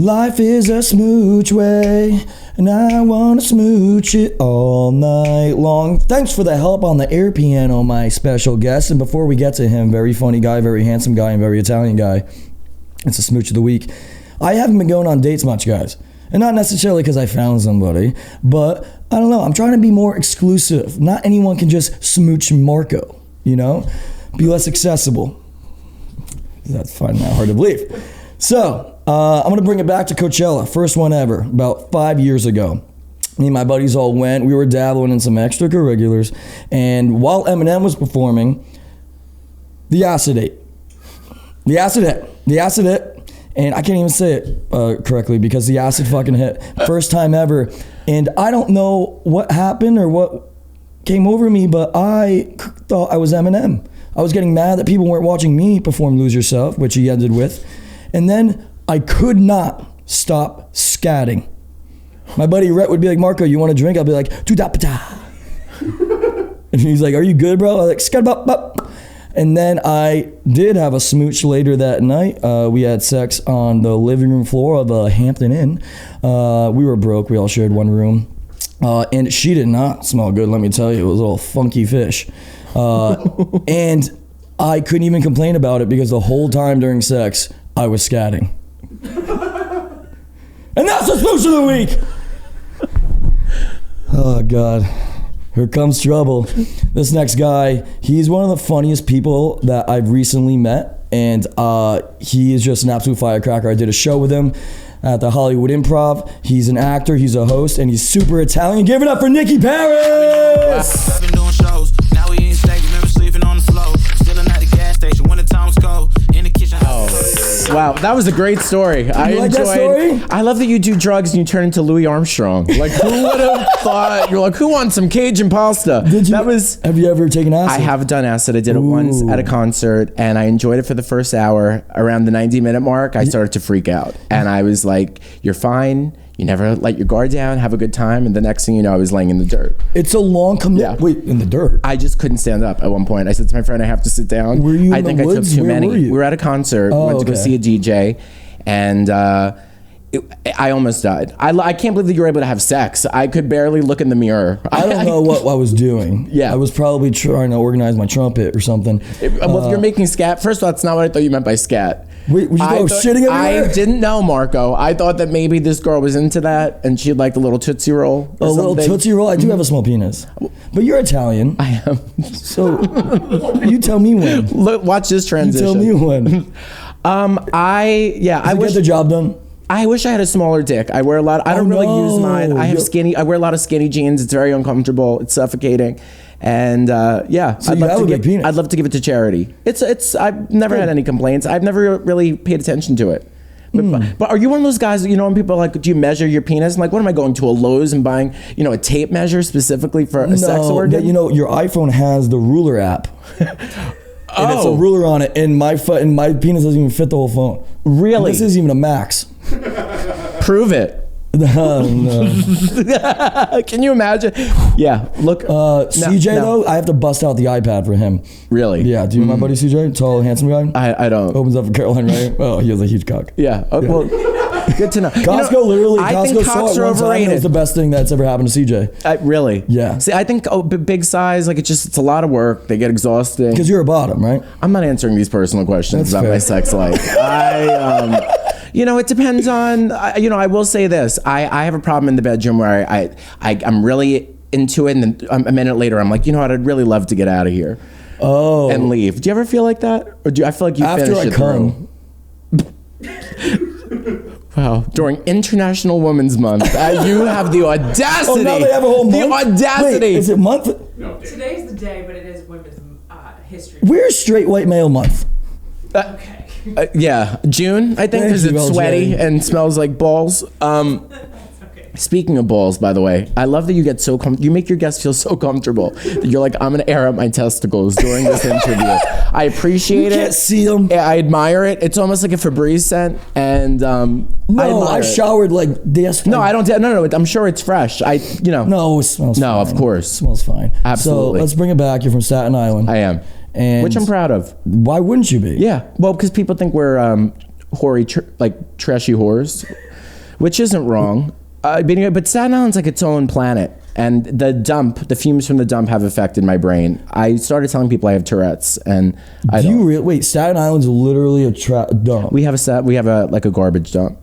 Life is a smooch way, and I want to smooch it all night long. Thanks for the help on the air piano, my special guest. And before we get to him, very funny guy, very handsome guy, and very Italian guy, it's a smooch of the week. I haven't been going on dates much, guys. And not necessarily because I found somebody, but I don't know, I'm trying to be more exclusive. Not anyone can just smooch Marco, you know? Be less accessible. That's fine now, hard to believe. So, I'm gonna bring it back to Coachella, first one ever, about 5 years ago. Me and my buddies all went, we were dabbling in some extracurriculars, and while Eminem was performing, the acid hit, and I can't even say it correctly because the acid fucking hit, first time ever, and I don't know what happened or what came over me, but I thought I was Eminem. I was getting mad that people weren't watching me perform Lose Yourself, which he ended with, and then I could not stop scatting. My buddy Rhett would be like, Marco, you want a drink? I'll be like, "Tudapata." And he's like, are you good, bro? I was like, "Scat-bop-bop." And then I did have a smooch later that night. We had sex on the living room floor of a Hampton Inn. We were broke. We all shared one room. And she did not smell good, let me tell you. It was a little funky fish. And I couldn't even complain about it because the whole time during sex, I was scatting. And that's the smooch of the week. Oh God, here comes trouble. This next guy, he's one of the funniest people that I've recently met, and he is just an absolute firecracker. I did a show with him at the Hollywood Improv. He's an actor, he's a host, and he's super Italian. Give it up for Nicky Paris. I've been doing shows. Now we ain't steak. Remember sleeping on the floor. Still at the gas station when the time was cold. In the kitchen. Wow, that was a great story. I like that story? I love that you do drugs and you turn into Louis Armstrong. Like, who would have thought? You're like, who wants some Cajun pasta? Did you? Have you ever taken acid? I have done acid. I did it once at a concert, and I enjoyed it for the first hour. Around the 90-minute mark, I started to freak out, and I was like, "You're fine. You never let your guard down. Have a good time." And the next thing you know, I was laying in the dirt. It's a long commitment. Yeah. Wait, in the dirt? I just couldn't stand up at one point. I said to my friend, I have to sit down. Were you I in think the I woods? took too Where many. were you? We were at a concert, went to go see a DJ, and I almost died. I can't believe that you were able to have sex. I could barely look in the mirror. I don't know what I was doing. Yeah. I was probably trying to organize my trumpet or something. Well, if you're making scat, first of all, that's not what I thought you meant by scat. Wait, would you go shitting everywhere? I didn't know, Marco. I thought that maybe this girl was into that and she'd like the little Tootsie Roll. A little Tootsie Roll? I do have a small penis. But you're Italian. I am. So you tell me when. Look, watch this transition. You tell me when. I wish get the job done. I wish I had a smaller dick. I wear a lot. I don't really use mine. I have skinny. I wear a lot of skinny jeans. It's very uncomfortable. It's suffocating. And so I'd love to give it to charity. It's. I've never had any complaints. I've never really paid attention to it. But are you one of those guys that, you know, when people are like, do you measure your penis? I'm like, what am I going to a Lowe's and buying, you know, a tape measure specifically for a sex organ? You know, your iPhone has the ruler app. And it's a ruler on it, and my penis doesn't even fit the whole phone. Really? This isn't even a max. Prove it. No. Can you imagine? Yeah, look. CJ, though, I have to bust out the iPad for him. Really? Yeah, do you know my buddy CJ? Tall, handsome guy? I don't. Opens up for Caroline, right? Oh, he has a huge cock. Yeah. Well, good to know. Costco, I think cocks are overrated. It was the best thing that's ever happened to CJ. Really? Yeah. See, I think big size, like it's a lot of work. They get exhausting. Because you're a bottom, right? I'm not answering these personal questions about my sex life. You know, it depends on, you know, I will say this. I have a problem in the bedroom where I'm really into it, and then a minute later I'm like, you know what, I'd really love to get out of here. Oh. And leave. Do you ever feel like that? Or do I feel like you after finish I it come. Wow. During International Women's Month, you have the audacity. Oh, now they have a whole month? The audacity. Wait, is it month? No, today's the day, but it is Women's History. We're straight white male month. Okay. Yeah, June, I think, because it's sweaty and smells like balls. Okay. Speaking of balls, by the way, I love that you get so you make your guests feel so comfortable that you're like, I'm gonna air out my testicles during this interview. I appreciate it. You can't see them. I admire it. It's almost like a Febreze scent, and I showered like this. No, I don't. No. I'm sure it's fresh. No, it smells. No, fine. of course, it smells fine. Absolutely. So let's bring it back. You're from Staten Island. I am. Which I'm proud of. Why wouldn't you be? Yeah. Well, because people think we're hoary, like trashy whores. which isn't wrong. But Staten Island's like its own planet. And the fumes from the dump have affected my brain. I started telling people I have Tourette's, and wait, Staten Island's literally a dump. We have a garbage dump.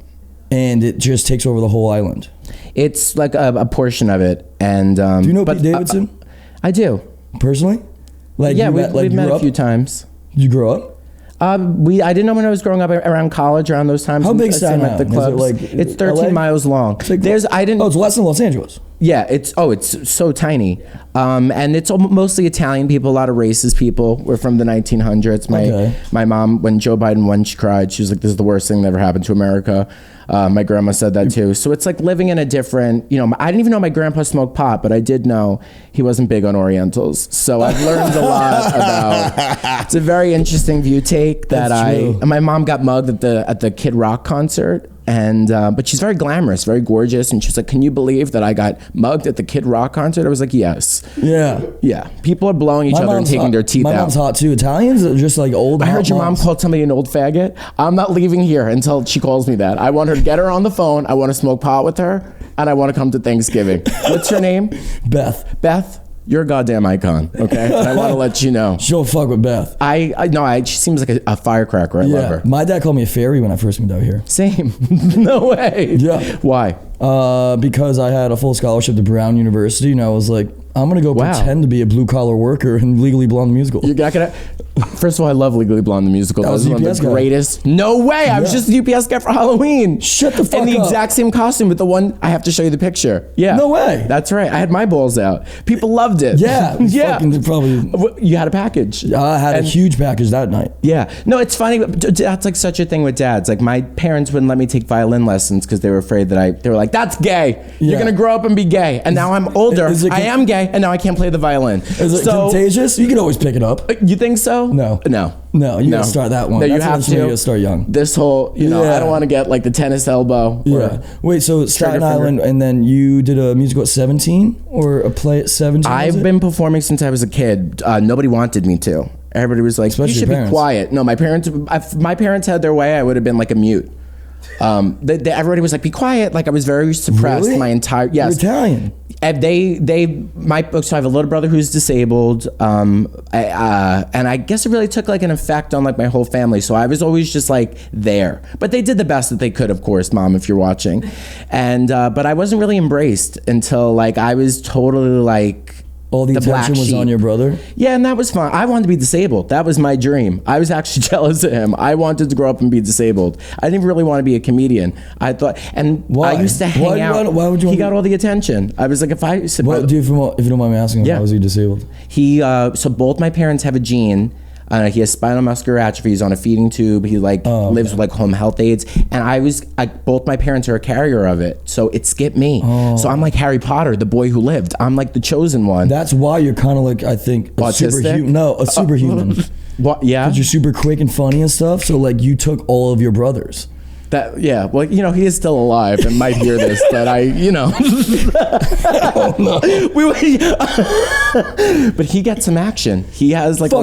And it just takes over the whole island. It's like a portion of it. And do you know Pete Davidson? I do. Personally? Like, yeah, we've met a few times. Did you grow up? I didn't know when I was growing up around college, around those times. How big is Staten Island? The clubs. It's 13 LA? miles long. It's less than Los Angeles. Yeah, it's so tiny, and it's mostly Italian people, a lot of racist people. We're from the 1900s. My mom, when Joe Biden won, she cried. She was like, "This is the worst thing that ever happened to America." My grandma said that too. So it's like living in a different, I didn't even know my grandpa smoked pot, but I did know he wasn't big on Orientals. So I've learned a lot about. It's a very interesting view take that my mom got mugged at the Kid Rock concert. And but she's very glamorous, very gorgeous, and she's like, "Can you believe that I got mugged at the Kid Rock concert?" I was like, "Yes." Yeah. People are blowing each other and taking their teeth out. My mom's hot too. Italians are just like old. I heard your mom called somebody an old faggot. I'm not leaving here until she calls me that. I want her to get her on the phone. I want to smoke pot with her, and I want to come to Thanksgiving. What's her name? Beth. Beth. You're a goddamn icon, okay? And I want to let you know. She don't fuck with Beth. She seems like a firecracker. I love her. My dad called me a fairy when I first moved out here. Same. No way. Yeah. Why? Because I had a full scholarship to Brown University, and I was like, I'm gonna go pretend to be a blue collar worker in Legally Blonde the musical. You're not gonna. First of all, I love Legally Blonde the musical. That was one of the greatest. No way! I was just the UPS guy for Halloween. Shut the fuck up. In the exact same costume with the one. I have to show you the picture. Yeah. No way. That's right. I had my balls out. People loved it. Yeah. You had a package. I had a huge package that night. Yeah. No, it's funny. That's like such a thing with dads. Like my parents wouldn't let me take violin lessons because they were afraid that they were like, "That's gay. You're gonna grow up and be gay." And now I'm older. I am gay, and now I can't play the violin. Is it contagious? You can always pick it up. You think so? No, you gotta start that one. No, That's you have to. You gotta start young. This whole, I don't want to get like the tennis elbow. Wait, so Staten Island, and then you did a musical at 17 or a play at 17? I've been performing since I was a kid. Nobody wanted me to. Everybody was like, "You should be quiet." No, my parents. If my parents had their way, I would have been like a mute. Everybody was like, "Be quiet." Like I was very suppressed. Really? My entire You're Italian. And so I have a little brother who's disabled, and I guess it really took like an effect on like my whole family. So I was always just like there, but they did the best that they could, of course, Mom, if you're watching. And but I wasn't really embraced until like I was totally like. All the attention was on your brother? Yeah, and that was fun. I wanted to be disabled. That was my dream. I was actually jealous of him. I wanted to grow up and be disabled. I didn't really want to be a comedian. I thought, and why? I used to hang out. Why would you? He got all the attention. I was like, if you don't mind me asking, how was he disabled? So both my parents have a gene. He has spinal muscular atrophy. He's on a feeding tube. He lives with like home health aides. And both my parents are a carrier of it. So it skipped me. So I'm like Harry Potter, the boy who lived. I'm like the chosen one. That's why you're kind of like, I think, a superhuman. What? Yeah. Because you're super quick and funny and stuff. So like you took all of your brothers. Well, he is still alive and might hear this, but but he gets some action. He has like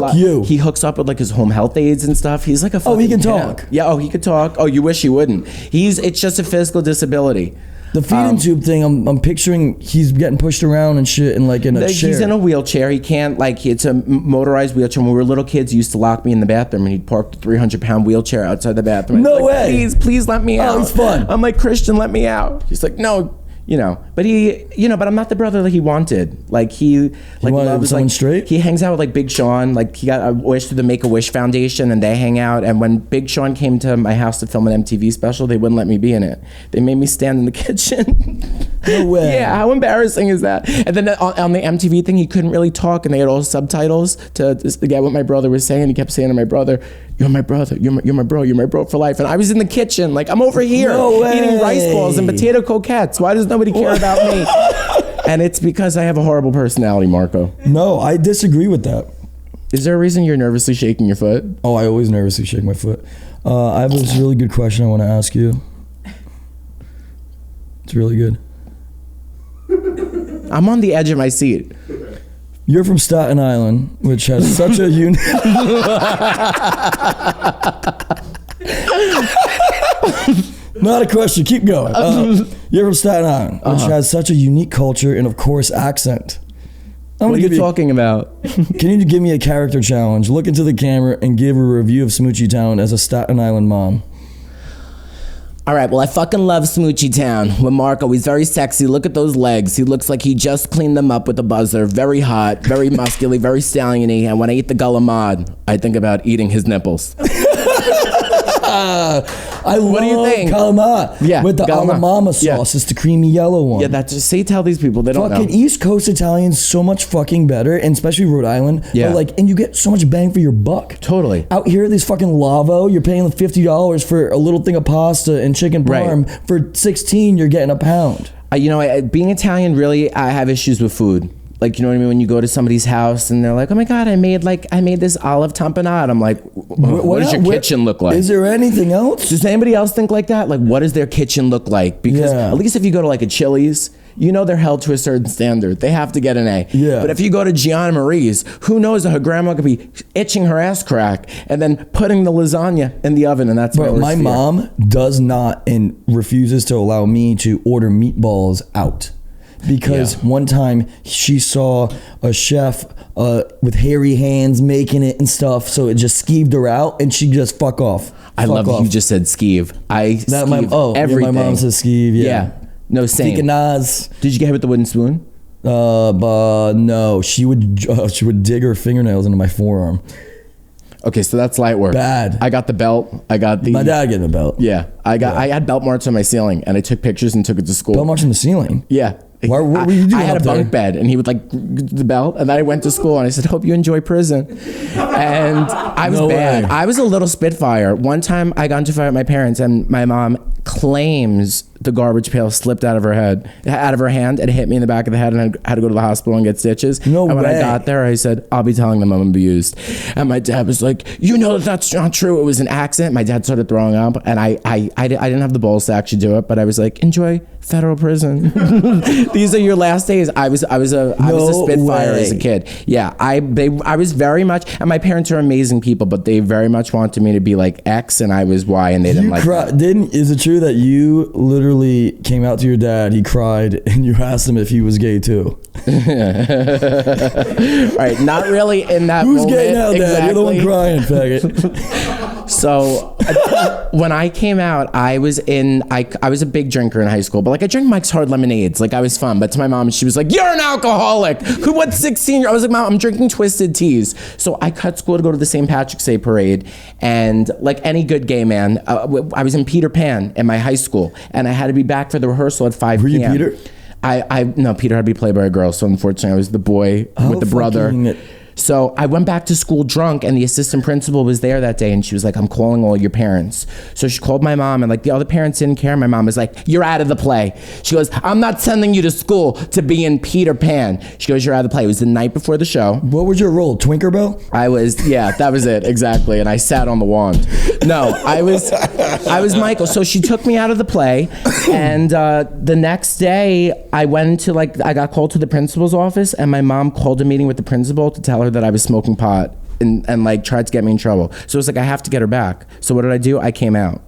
he hooks up with like his home health aides and stuff. He's like he can talk. Yeah, he could talk. Oh, you wish he wouldn't. It's just a physical disability. The feeding tube thing, I'm picturing he's getting pushed around and shit and like in a chair. He's in a wheelchair. He can't it's a motorized wheelchair. When we were little kids, he used to lock me in the bathroom and he'd park the 300-pound wheelchair outside the bathroom. No way. Please let me out. Oh, it's fun. I'm like, Christian, let me out. He's like, no. But but I'm not the brother that he wanted. Like he wanted someone straight. He hangs out with like Big Sean. Like he got a wish through the Make-A-Wish Foundation, and they hang out. And when Big Sean came to my house to film an MTV special, they wouldn't let me be in it. They made me stand in the kitchen. No way. Yeah, how embarrassing is that? And then on the MTV thing, he couldn't really talk, and they had all subtitles to get what my brother was saying. He kept saying to my brother, "You're my brother. You're my bro. You're my bro for life." And I was in the kitchen, like I'm over here eating rice balls and potato croquettes. Why does nobody care about me? And it's because I have a horrible personality, Marco. No, I disagree with that. Is there a reason you're nervously shaking your foot? Oh, I always nervously shake my foot. I have this really good question I want to ask you. It's really good. I'm on the edge of my seat. You're from Staten Island, which has such a unique... Not a question. Keep going. You're from Staten Island, which has such a unique culture and, of course, accent. What are you talking about? Can you give me a character challenge? Look into the camera and give a review of Smoochie Town as a Staten Island mom. All right, well, I fucking love Smoochie Town with Marco. He's very sexy. Look at those legs. He looks like he just cleaned them up with a buzzer. Very hot, very muscular, very stallion-y. And when I eat the galamad, I think about eating his nipples. What do you think? Calamari. Yeah, with the calamari. Alabama sauce. Yeah. It's the creamy yellow one. Yeah, that's just, say, tell these people, they don't fucking know. East Coast Italian's so much fucking better, and especially Rhode Island. Yeah. But like, and you get so much bang for your buck. Totally. Out here, these fucking Lavo, you're paying $50 for a little thing of pasta and chicken parm. Right. For $16, you're getting a pound. Being Italian, really, I have issues with food. Like, you know what I mean? When you go to somebody's house and they're like, "Oh my God, I made this olive tamponade." I'm like, what does your kitchen look like? Is there anything else? Does anybody else think like that? Like, what does their kitchen look like? Because at least if you go to like a Chili's, you know they're held to a certain standard. They have to get an A. Yeah. But if you go to Gianna Marie's, who knows that her grandma could be itching her ass crack and then putting the lasagna in the oven, and that's my mom does not and refuses to allow me to order meatballs out. Because one time she saw a chef with hairy hands making it and stuff, so it just skeeved her out, and she just fuck off. I love that you just said skeeve. Everything. My mom says skeeve. Yeah. No, same. Did you get hit with the wooden spoon? But no, she would dig her fingernails into my forearm. Okay, so that's light work. Bad. I got the belt. My dad getting a belt. Yeah, I had belt marks on my ceiling, and I took pictures and took it to school. Belt marks on the ceiling? Yeah. What were you doing? I had up a bunk bed, and he would like the belt, and then I went to school, and I said, "Hope you enjoy prison." And I was bad. I was a little spitfire. One time, I got into a fight with my parents, and my mom claims the garbage pail slipped out of her hand, and hit me in the back of the head, and I had to go to the hospital and get stitches. No and when way. I got there, I said, "I'll be telling them I'm abused." And my dad was like, "You know that's not true. It was an accident." My dad started throwing up, and I didn't have the balls to actually do it, but I was like, "Enjoy federal prison. These are your last days." I was a spitfire as a kid. Yeah, I was very much, and my parents are amazing people, but they very much wanted me to be like X, and I was Y, and they didn't like that. Is it true that you literally came out to your dad, he cried, and you asked him if he was gay too? Right, not really in that Who's moment. gay now, Dad? Exactly. You're the one crying, faggot. So when I came out, I was a big drinker in high school, but like I drank Mike's Hard Lemonades, like I was fun. But to my mom, she was like, "You're an alcoholic." What's 16? I was like, "Mom, I'm drinking Twisted Teas." So I cut school to go to the St. Patrick's Day parade, and like any good gay man, I was in Peter Pan in my high school, and I had to be back for the rehearsal at 5 p.m. Were you Peter? No, Peter had to be played by a girl, so unfortunately I was the boy with the brother. So I went back to school drunk, and the assistant principal was there that day, and she was like, "I'm calling all your parents." So she called my mom, and like the other parents didn't care. My mom was like, "You're out of the play." She goes, "I'm not sending you to school to be in Peter Pan." She goes, "You're out of the play." It was the night before the show. What was your role? Twinkerbell? That was it, exactly. And I sat on the wand. No, I was Michael. So she took me out of the play, and the next day I got called to the principal's office, and my mom called a meeting with the principal to tell her that I was smoking pot and like tried to get me in trouble. So it was like, I have to get her back. So what did I do? I came out.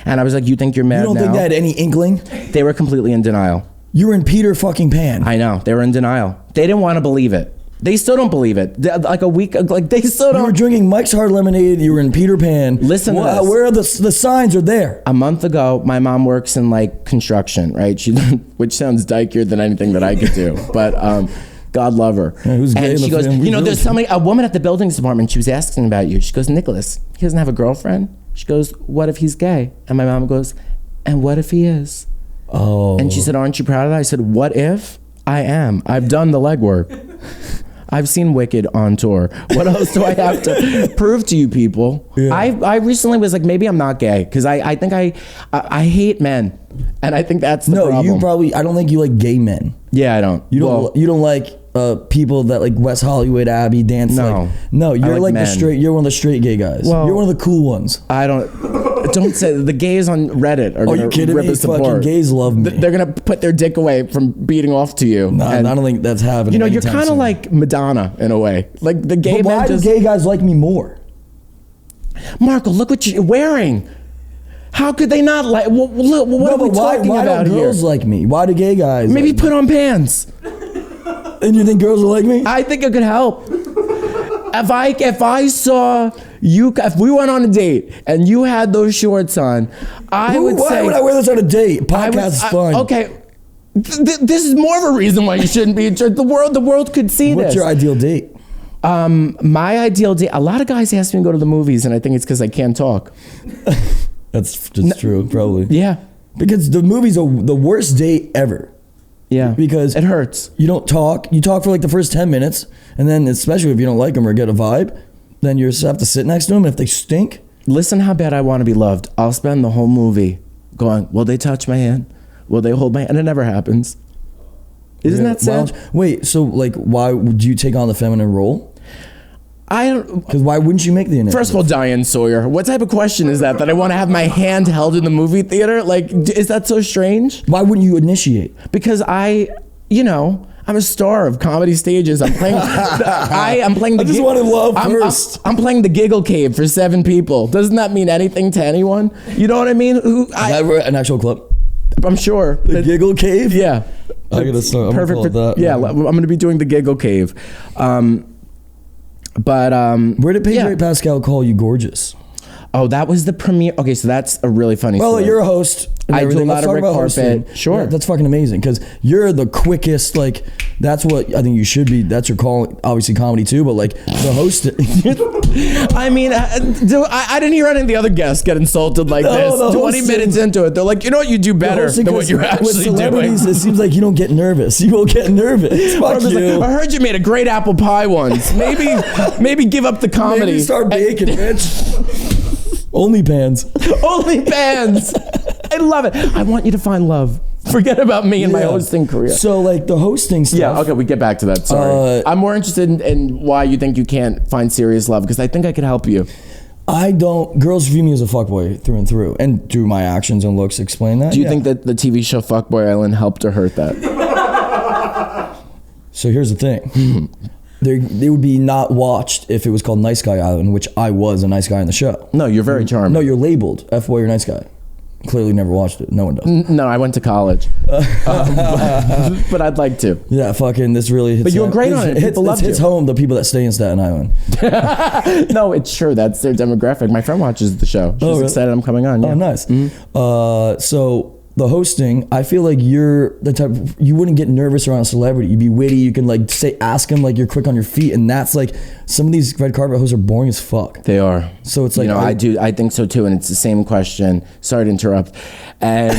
And I was like, "You think you're mad now?" You don't think they had any inkling? They were completely in denial. You were in Peter fucking Pan. I know. They were in denial. They didn't want to believe it. They still don't believe it. Like a week, like they still don't. You were drinking Mike's Hard Lemonade. You were in Peter Pan. Listen to this. Where are the signs are there? A month ago, my mom works in like construction, right? Which sounds dykier than anything that I could do. But God love her. Yeah, who's gay and she goes, family? "There's a woman at the buildings department. She was asking about you." She goes, "Nicholas, he doesn't have a girlfriend." She goes, "What if he's gay?" And my mom goes, "And what if he is?" Oh. And she said, "Aren't you proud of that?" I said, "What if I am? I've done the legwork. I've seen Wicked on tour. What else do I have to prove to you people?" Yeah. I recently was like, maybe I'm not gay, because I think I hate men, and I think that's the problem. I don't think you like gay men. Yeah, I don't. You don't like people that like West Hollywood Abbey dance. No, you're like men. You're one of the straight gay guys. Well, you're one of the cool ones. Don't say the gays on Reddit are gonna rip us apart. Fucking gays love me. They're gonna put their dick away from beating off to you. No, I don't think that's happening. You're kind of like Madonna in a way. Like the gay men. Why do gay guys like me more? Marco, look what you're wearing. How could they not like? What are we talking why about don't here? girls like me? Why do gay guys? Maybe like put on pants. And you think girls will like me? I think it could help. If I saw you, if we went on a date and you had those shorts on, I would say. Why would I wear this on a date? Podcast is fun. Okay. This is more of a reason why you shouldn't be in church. The world could see this. What's your ideal date? My ideal date. A lot of guys ask me to go to the movies, and I think it's because I can't talk. That's just true, probably. Yeah. Because the movies are the worst date ever. Yeah. Because it hurts. You don't talk. You talk for like the first 10 minutes, and then especially if you don't like them or get a vibe, then you just have to sit next to them. And if they stink, listen how bad I want to be loved. I'll spend the whole movie going, will they touch my hand? Will they hold my hand? And it never happens. Isn't that sad? Wait, so like, why would you take on the feminine role? I don't. Because why wouldn't you make the initiative? First of all, Diane Sawyer, what type of question is that? That I want to have my hand held in the movie theater? Like, is that so strange? Why wouldn't you initiate? Because I'm a star of comedy stages. I'm playing. I'm playing the. I just wanted love first. I'm playing the Giggle Cave for 7 people. Doesn't that mean anything to anyone? You know what I mean? Is that an actual clip? I'm sure. The Giggle Cave? Yeah. I gotta start. Perfect for that. Yeah, I'm gonna be doing the Giggle Cave. Where did Pedro Pascal call you gorgeous? Oh, that was the premiere. Okay, so that's a really funny story. Well, you're a host. I do a lot of red carpet. Sure. Yeah, that's fucking amazing because you're the quickest, like, that's what I think you should be. That's your call, obviously comedy too, but like the host. I mean, I didn't hear any of the other guests get insulted like this. 20 minutes into it, they're like, you know what, you do better than what you're actually with celebrities, doing. It seems like you don't get nervs. You won't get nervous. Fuck you. Like, I heard you made a great apple pie once. Maybe give up the comedy. Maybe start baking, bitch. OnlyPans. I love it. I want you to find love. Forget about me and my hosting career. So like the hosting stuff. Yeah, okay, we get back to that. Sorry. I'm more interested in why you think you can't find serious love, because I think I could help you. I don't. Girls view me as a fuckboy through and through, and do my actions and looks explain that? Do you think that the TV show Fuckboy Island helped or hurt that? So here's the thing. They would be not watched if it was called Nice Guy Island, which I was a nice guy on the show. No, you're very charming. No, you're labeled F-boy or nice guy. Clearly never watched it. No one does. No, I went to college. But I'd like to. Yeah, fucking this really hits. But you were great on it. People loved you. Hits home the people that stay in Staten Island. No, it's true. That's their demographic. My friend watches the show. She's really? excited I'm coming on. Yeah. Oh, nice. Mm-hmm. So the hosting, I feel like you're the type you wouldn't get nervous around a celebrity. You'd be witty. You can like ask them like you're quick on your feet, and that's like some of these red carpet hosts are boring as fuck. They are. So it's like I think so too, and it's the same question. Sorry to interrupt. And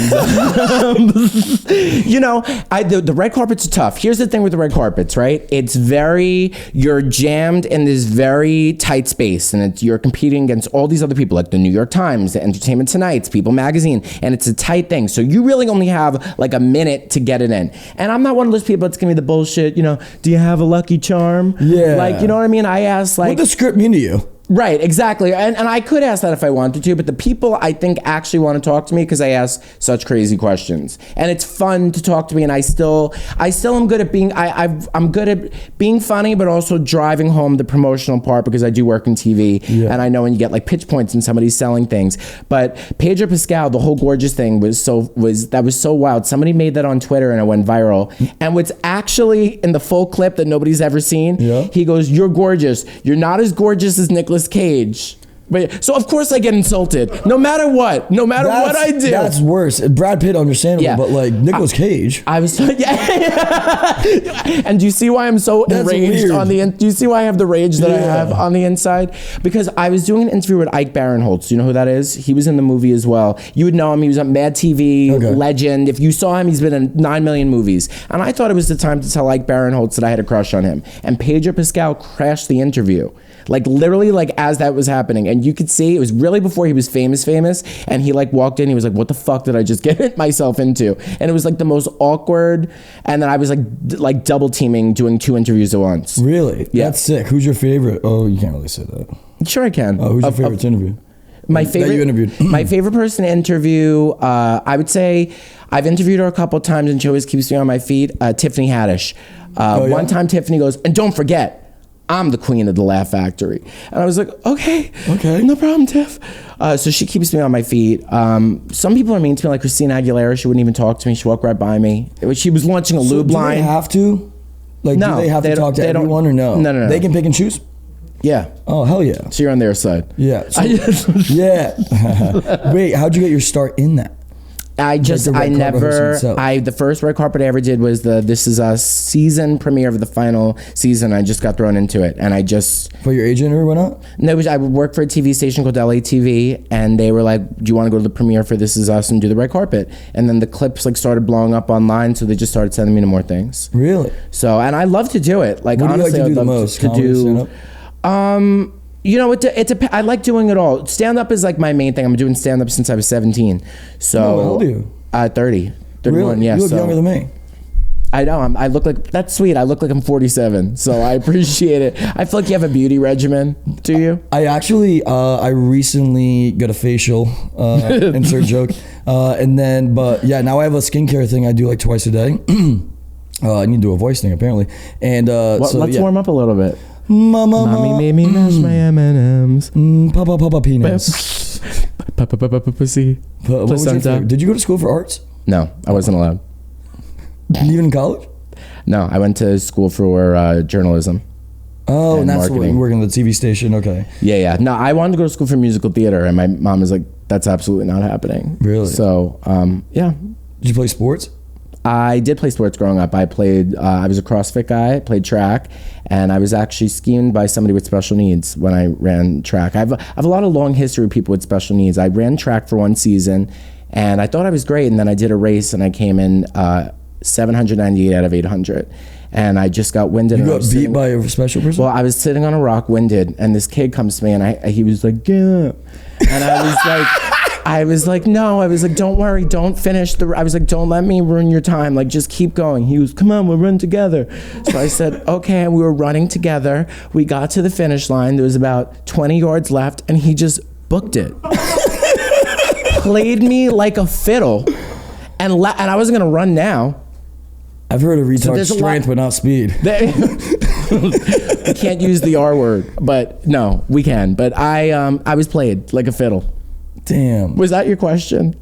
the red carpets are tough. Here's the thing with the red carpets, right? It's you're jammed in this very tight space, and you're competing against all these other people, like the New York Times, the Entertainment Tonight, People Magazine, and it's a tight thing. So you really only have like a minute to get it in. And I'm not one of those people that's gonna be the bullshit, do you have a Lucky Charm? Yeah. Like, you know what I mean? I ask like... What does script mean to you? Right, exactly. And I could ask that if I wanted to, but the people I think actually want to talk to me because I ask such crazy questions. And it's fun to talk to me, and I still am good at being I'm good at being funny, but also driving home the promotional part because I do work in TV, and I know when you get like pitch points and somebody's selling things. But Pedro Pascal, the whole gorgeous thing was so wild. Somebody made that on Twitter and it went viral. And what's actually in the full clip that nobody's ever seen, he goes, "You're gorgeous. You're not as gorgeous as Nicolas Cage." But so of course I get insulted no matter what I do. That's worse. Brad Pitt, understandable, but like Nicolas Cage. I was And do you see why I'm so enraged on the do you see why I have the rage that I have on the inside? Because I was doing an interview with Ike Barinholtz. Do you know who that is? He was in the movie as well. You would know him. He was on Mad TV, legend. If you saw him, he's been in 9 million movies. And I thought it was the time to tell Ike Barinholtz that I had a crush on him. And Pedro Pascal crashed the interview. Like literally like as that was happening, and you could see it was really before he was famous, and he like walked in, he was like, "What the fuck did I just get myself into?" And it was like the most awkward, and then I was like double teaming doing 2 interviews at once. Really? Yeah. That's sick. Who's your favorite? Oh, you can't really say that. Sure I can. Oh, who's your favorite interview? My favorite that you interviewed. My favorite person to interview, I would say I've interviewed her a couple of times and she always keeps me on my feet. Tiffany Haddish. One time Tiffany goes, "And don't forget, I'm the queen of the Laugh Factory. And I was like, okay, no problem, Tiff. So she keeps me on my feet. Some people are mean to me, like Christina Aguilera. She wouldn't even talk to me. She walked right by me. She was launching a lube line. Do they have to? Like, No, do they have to talk to everyone or no? No. They can pick and choose? Yeah. Oh, hell yeah. So you're on their side. Yeah. So, yeah. Wait, how'd you get your start in that? The first red carpet I ever did was the This Is Us season premiere of the final season. I just got thrown into it, and I just... For your agent or whatnot? No, I worked for a TV station called LA TV, and they were like, do you want to go to the premiere for This Is Us and do the red carpet? And then the clips like started blowing up online, so they just started sending me to more things. Really? So, and I love to do it. Like, what honestly, do you like to do the most? Comedy, stand-up? You know, I like doing it all. Stand-up is like my main thing. I'm doing stand-up since I was 17. So, how old are you? 30. 31, really? yeah. You look younger than me. I know. I look like, that's sweet. I look like I'm 47, so I appreciate it. I feel like you have a beauty regimen. Do you? I actually, I recently got a facial, insert joke. But yeah, now I have a skincare thing I do like twice a day. I need to do a voice thing apparently. And let's warm up a little bit. Mommy made me mash my M&Ms. Papa penis. Papa pussy. What was your favorite? Did you go to school for arts? No, I wasn't allowed. Even in college? No, I went to school for journalism. Oh, and that's marketing. what you work in the TV station. Okay. Yeah. No, I wanted to go to school for musical theater, and my mom was like, "That's absolutely not happening." Really? So, yeah. Did you play sports? I did play sports growing up. I played. I was a CrossFit guy. Played track, and I was actually skinned by somebody with special needs when I ran track. I have a lot of long history of people with special needs. I ran track for one season, and I thought I was great. And then I did a race, and I came in 798 out of 800, and I just got winded. You got beat by a special person? Well, I was sitting on a rock, winded, and this kid comes to me, and he was like, "Yeah," and I was like, no. I was like, don't worry, don't finish I was like, don't let me ruin your time. Like, just keep going. He was, come on, we'll run together. So I said, okay. And we were running together. We got to the finish line. There was about 20 yards left, and he just booked it. Played me like a fiddle, and I wasn't gonna run now. I've heard of retard strength, but not speed. We can't use the R word, but no, we can. But I was played like a fiddle. Damn. Was that your question?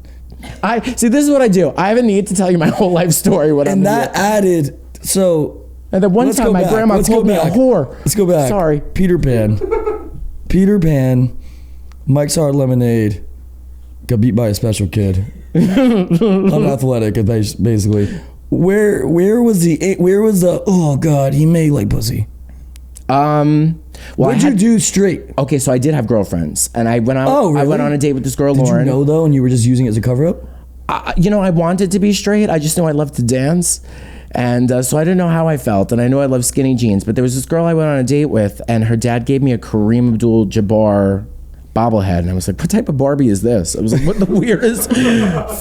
See, this is what I do. I have a need to tell you my whole life story. And that added, so. And then one time my grandma called me a whore. Let's go back. Sorry. Peter Pan, Mike's Hard Lemonade, got beat by a special kid. Unathletic, basically. Where was the, oh God, he made like pussy. What'd you do straight? Okay, so I did have girlfriends, and I went out. Oh, really? I went on a date with this girl, Lauren. Did you know though, and you were just using it as a cover up? I wanted to be straight. I just knew I loved to dance, and so I didn't know how I felt, and I knew I loved skinny jeans. But there was this girl I went on a date with, and her dad gave me a Kareem Abdul-Jabbar bobblehead, and I was like, what type of Barbie is this? I was like, what the weirdest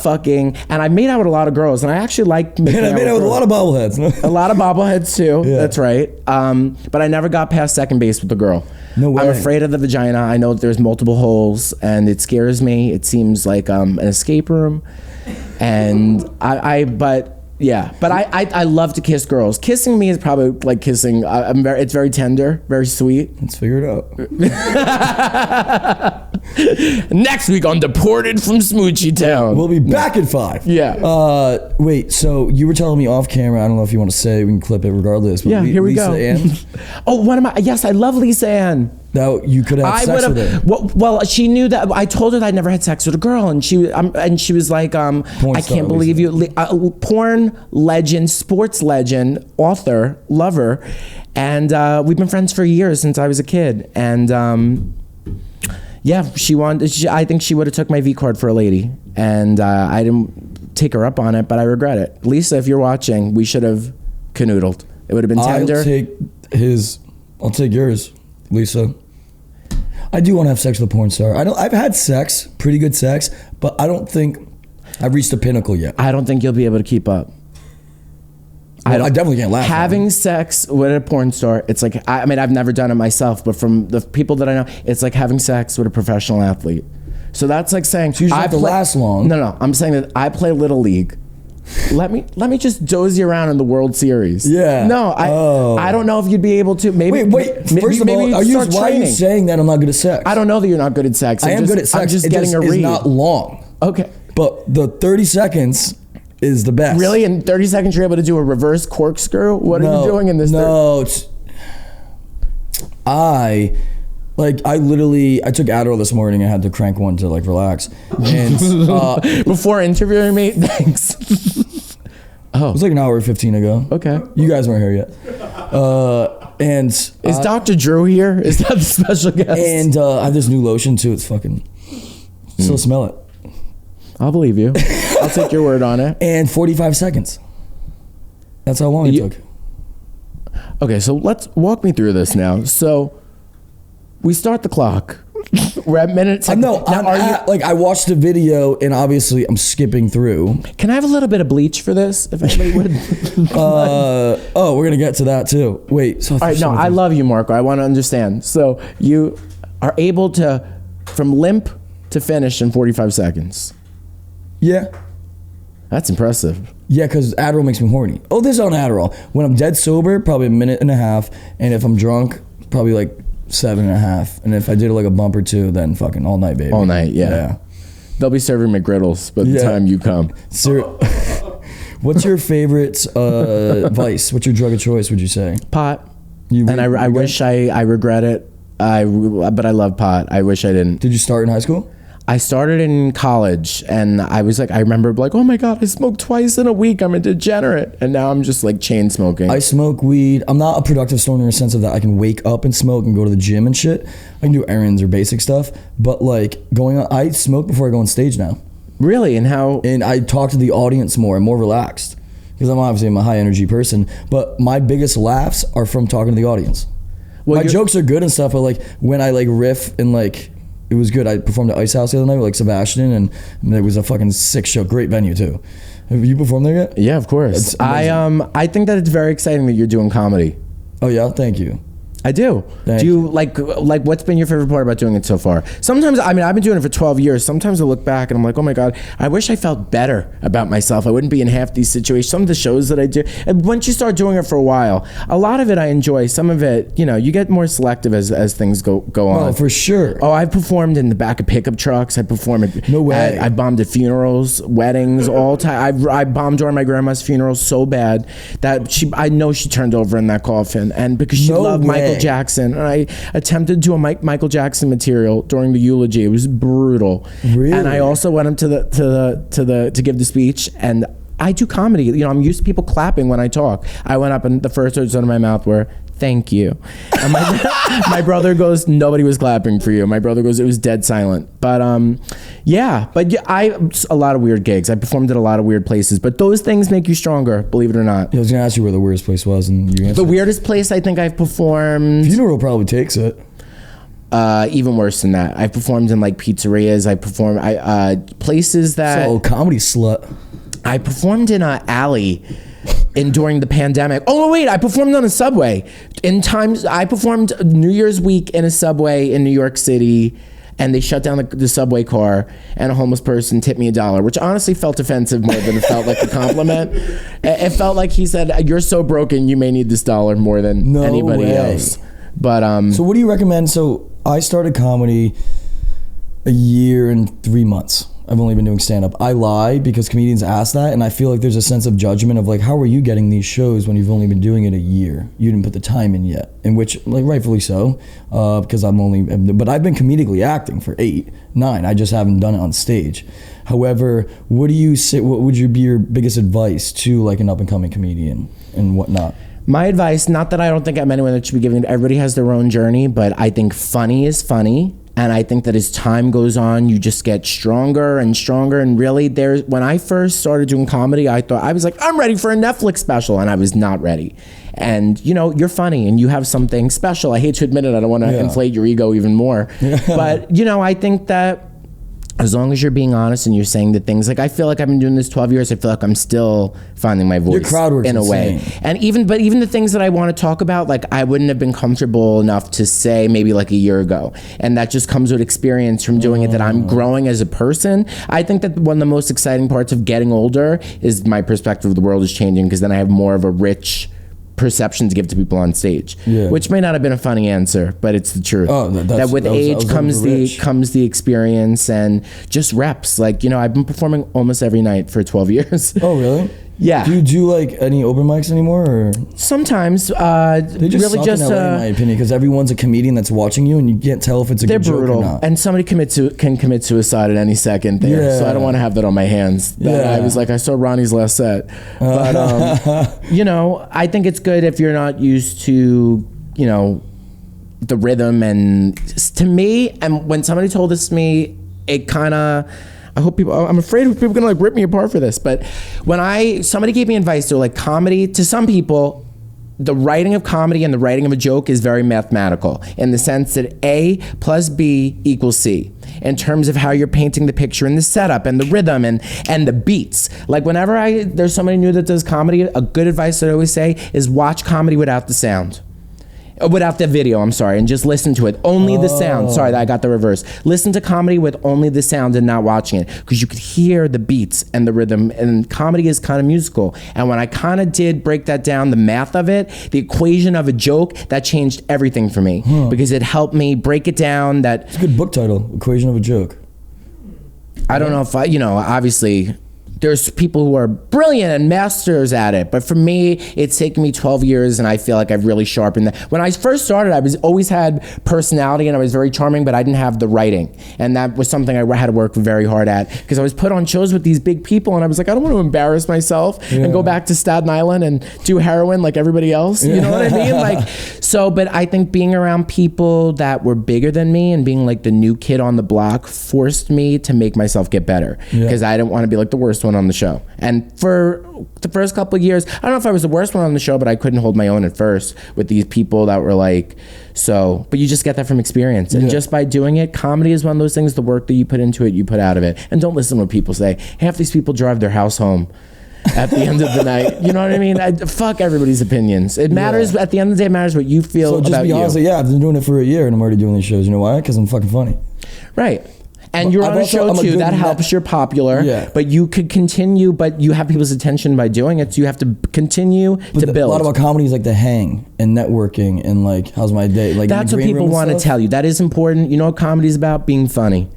fucking. And I made out with a lot of girls, and I actually like making I made out with a lot of bobbleheads. A lot of bobbleheads too. Yeah. That's right. But I never got past second base with the girl. No way. I'm afraid of the vagina. I know that there's multiple holes, and it scares me. It seems like an escape room, and but I love to kiss girls. Kissing me is probably like kissing. It's very tender, very sweet. Let's figure it out. Next week on Deported from Smoochie Town. We'll be back at 5. Yeah. Wait, so you were telling me off camera, I don't know if you want to say, we can clip it regardless. But yeah, here we go. Ann? Yes, I love Lisa Ann. Now you could have sex with her. Well, she knew that. I told her that I'd never had sex with a girl, and she was like, "I can't believe you." Porn legend, sports legend, author, lover, and we've been friends for years since I was a kid. And yeah, she wanted. I think she would have took my V card for a lady, and I didn't take her up on it, but I regret it. Lisa, if you're watching, we should have canoodled. It would have been tender. I'll take yours, Lisa. I do want to have sex with a porn star. I've had sex, pretty good sex, but I don't think I've reached the pinnacle yet. I don't think you'll be able to keep up. Well, I definitely can't laugh. Having sex with a porn star, it's like, I mean, I've never done it myself, but from the people that I know, it's like having sex with a professional athlete. So that's like saying, so you have to last long. No, I'm saying that I play Little League. let me just doze you around in the World Series. Yeah. No, I don't know if you'd be able to. Maybe. Wait. First of all, why are you saying that I'm not good at sex? I don't know that you're not good at sex. I am good at sex. I'm just getting a read. It's not long. Okay. But the 30 seconds is the best. Really? In 30 seconds, you're able to do a reverse corkscrew? What are you doing in this? No, I took Adderall this morning. I had to crank one to like relax. And before interviewing me, thanks. It was like an hour and 15 ago. Okay. You guys weren't here yet. And is Dr. Drew here? Is that the special guest? And I have this new lotion too. It's fucking. Still smell it. I'll believe you. I'll take your word on it. And 45 seconds. That's how long it took. Okay, so let's walk me through this now. So we start the clock. We're at minutes. I watched the video and obviously I'm skipping through. Can I have a little bit of bleach for this, if anybody would? We're gonna get to that too. Wait. So all right, no, I love you, Marco. I want to understand. So you are able to, from limp to finish in 45 seconds. Yeah. That's impressive. Yeah, because Adderall makes me horny. Oh, this is on Adderall. When I'm dead sober, probably a minute and a half. And if I'm drunk, probably like 7.5. And if I did like a bump or two, then fucking all night, baby. All night, yeah. They'll be serving McGriddles by the time you come. What's your favorite vice? What's your drug of choice, would you say? Pot. I wish I regret it. But I love pot. I wish I didn't. Did you start in high school? I started in college, and I was like, I remember like, oh my God, I smoked twice in a week. I'm a degenerate. And now I'm just like chain smoking. I smoke weed. I'm not a productive stoner in the sense of that I can wake up and smoke and go to the gym and shit. I can do errands or basic stuff. But like I smoke before I go on stage now. Really? And how? And I talk to the audience more. I'm more relaxed. Because I'm obviously a high energy person. But my biggest laughs are from talking to the audience. Well, my jokes are good and stuff, but like when I like riff and like, it was good. I performed at Ice House the other night with like Sebastian, and it was a fucking sick show. Great venue too. Have you performed there yet? Yeah, of course. I think that it's very exciting that you're doing comedy. Oh yeah, thank you. I do. Do you like what's been your favorite part about doing it so far? Sometimes, I mean, I've been doing it for 12 years. Sometimes I look back and I'm like, oh my God, I wish I felt better about myself. I wouldn't be in half these situations. Some of the shows that I do, and once you start doing it for a while, a lot of it I enjoy. Some of it, you get more selective as things go on. Oh, for sure. Oh, I've performed in the back of pickup trucks. I performed at, no way. I bombed at funerals, weddings, all time. I bombed during my grandma's funeral so bad that I know she turned over in that coffin, and because she loved Michael Jackson, and I attempted to do a Michael Jackson material during the eulogy. It was brutal. Really? And I also went up to give the speech, and I do comedy. I'm used to people clapping when I talk. I went up and the first words out of my mouth were, "Thank you." And my brother goes, "Nobody was clapping for you." My brother goes, "It was dead silent." But a lot of weird gigs. I performed at a lot of weird places, but those things make you stronger, believe it or not. I was gonna ask you where the weirdest place was, and you answered. The weirdest place I think I've performed. Funeral probably takes it. Even worse than that. I've performed in like pizzerias. I performed places that. So comedy slut. I performed in an alley. During the pandemic. Oh wait, I performed on a subway. I performed New Year's week in a subway in New York City, and they shut down the subway car, and a homeless person tipped me $1, which honestly felt offensive more than it felt like a compliment. It felt like he said, "You're so broken, you may need this $1 more than anybody else." But so what do you recommend? So I started comedy a year and 3 months. I've only been doing stand-up. I lie because comedians ask that, and I feel like there's a sense of judgment of like, how are you getting these shows when you've only been doing it a year? You didn't put the time in yet, in which, like, rightfully so, because but I've been comedically acting for 8, 9. I just haven't done it on stage. However, what would you be your biggest advice to like an up-and-coming comedian and whatnot? My advice, not that I don't think I'm anyone that should be giving it, everybody has their own journey, but I think funny is funny. And I think that as time goes on, you just get stronger and stronger. And really, when I first started doing comedy, I was like, I'm ready for a Netflix special. And I was not ready. And, you're funny and you have something special. I hate to admit it. I don't want to inflate your ego even more. But, I think that as long as you're being honest and you're saying the things, like I feel like I've been doing this 12 years, I feel like I'm still finding my voice. Your crowd work's in a way. insane. And even the things that I want to talk about, like I wouldn't have been comfortable enough to say maybe like a year ago. And that just comes with experience from doing it, that I'm growing as a person. I think that one of the most exciting parts of getting older is my perspective of the world is changing, because then I have more of a rich perception to give to people on stage, which may not have been a funny answer, but it's the truth. That with age comes the experience and just reps. Like, you know, I've been performing almost every night for 12 years. Oh, really? Yeah. Do you do like any open mics anymore? Or? Sometimes. They just really suck just in LA, in my opinion, because everyone's a comedian that's watching you, and you can't tell if it's a good joke brutal. or not. And somebody can commit suicide at any second there. So I don't want to have that on my hands. I was like, I saw Ronnie's last set. But, you know, I think it's good if you're not used to, you know, the rhythm. And to me, and when somebody told this to me, it kind of... I'm afraid people are gonna like rip me apart for this, but when somebody gave me advice, they're like, comedy, to some people, the writing of comedy and the writing of a joke is very mathematical, in the sense that A plus B equals C, in terms of how you're painting the picture and the setup and the rhythm and the beats. Like whenever there's somebody new that does comedy, a good advice that I always say is watch comedy without the sound. Without the video, I'm sorry, and just listen to it. Only the sound. Sorry, I got the reverse. Listen to comedy with only the sound and not watching it, because you could hear the beats and the rhythm, and comedy is kind of musical. And when I kind of did break that down, the math of it, the equation of a joke, that changed everything for me, because it helped me break it down. It's a good book title, Equation of a Joke. I don't know if obviously... There's people who are brilliant and masters at it, but for me, it's taken me 12 years, and I feel like I've really sharpened that. When I first started, I always had personality, and I was very charming, but I didn't have the writing, and that was something I had to work very hard at, because I was put on shows with these big people, and I was like, I don't want to embarrass myself and go back to Staten Island and do heroin like everybody else. You know what I mean? But I think being around people that were bigger than me and being like the new kid on the block forced me to make myself get better, because I didn't want to be like the worst one on the show. And for the first couple of years, I don't know if I was the worst one on the show, but I couldn't hold my own at first with these people that were like, but you just get that from experience. And just by doing it, comedy is one of those things, the work that you put into it, you put out of it. And don't listen to what people say. Half these people drive their house home at the end of the night. You know what I mean? Fuck everybody's opinions. It matters, at the end of the day, it matters what you feel about you. So just be honest, I've been doing it for a year, and I'm already doing these shows. You know why? Because I'm fucking funny. Right. And you're on a show too, that helps, you're popular, but you could continue, but you have people's attention by doing it, so you have to continue to build. A lot about comedy is like the hang and networking and like, how's my day? Like, that's what people want to tell you. That is important. You know what comedy is about? Being funny.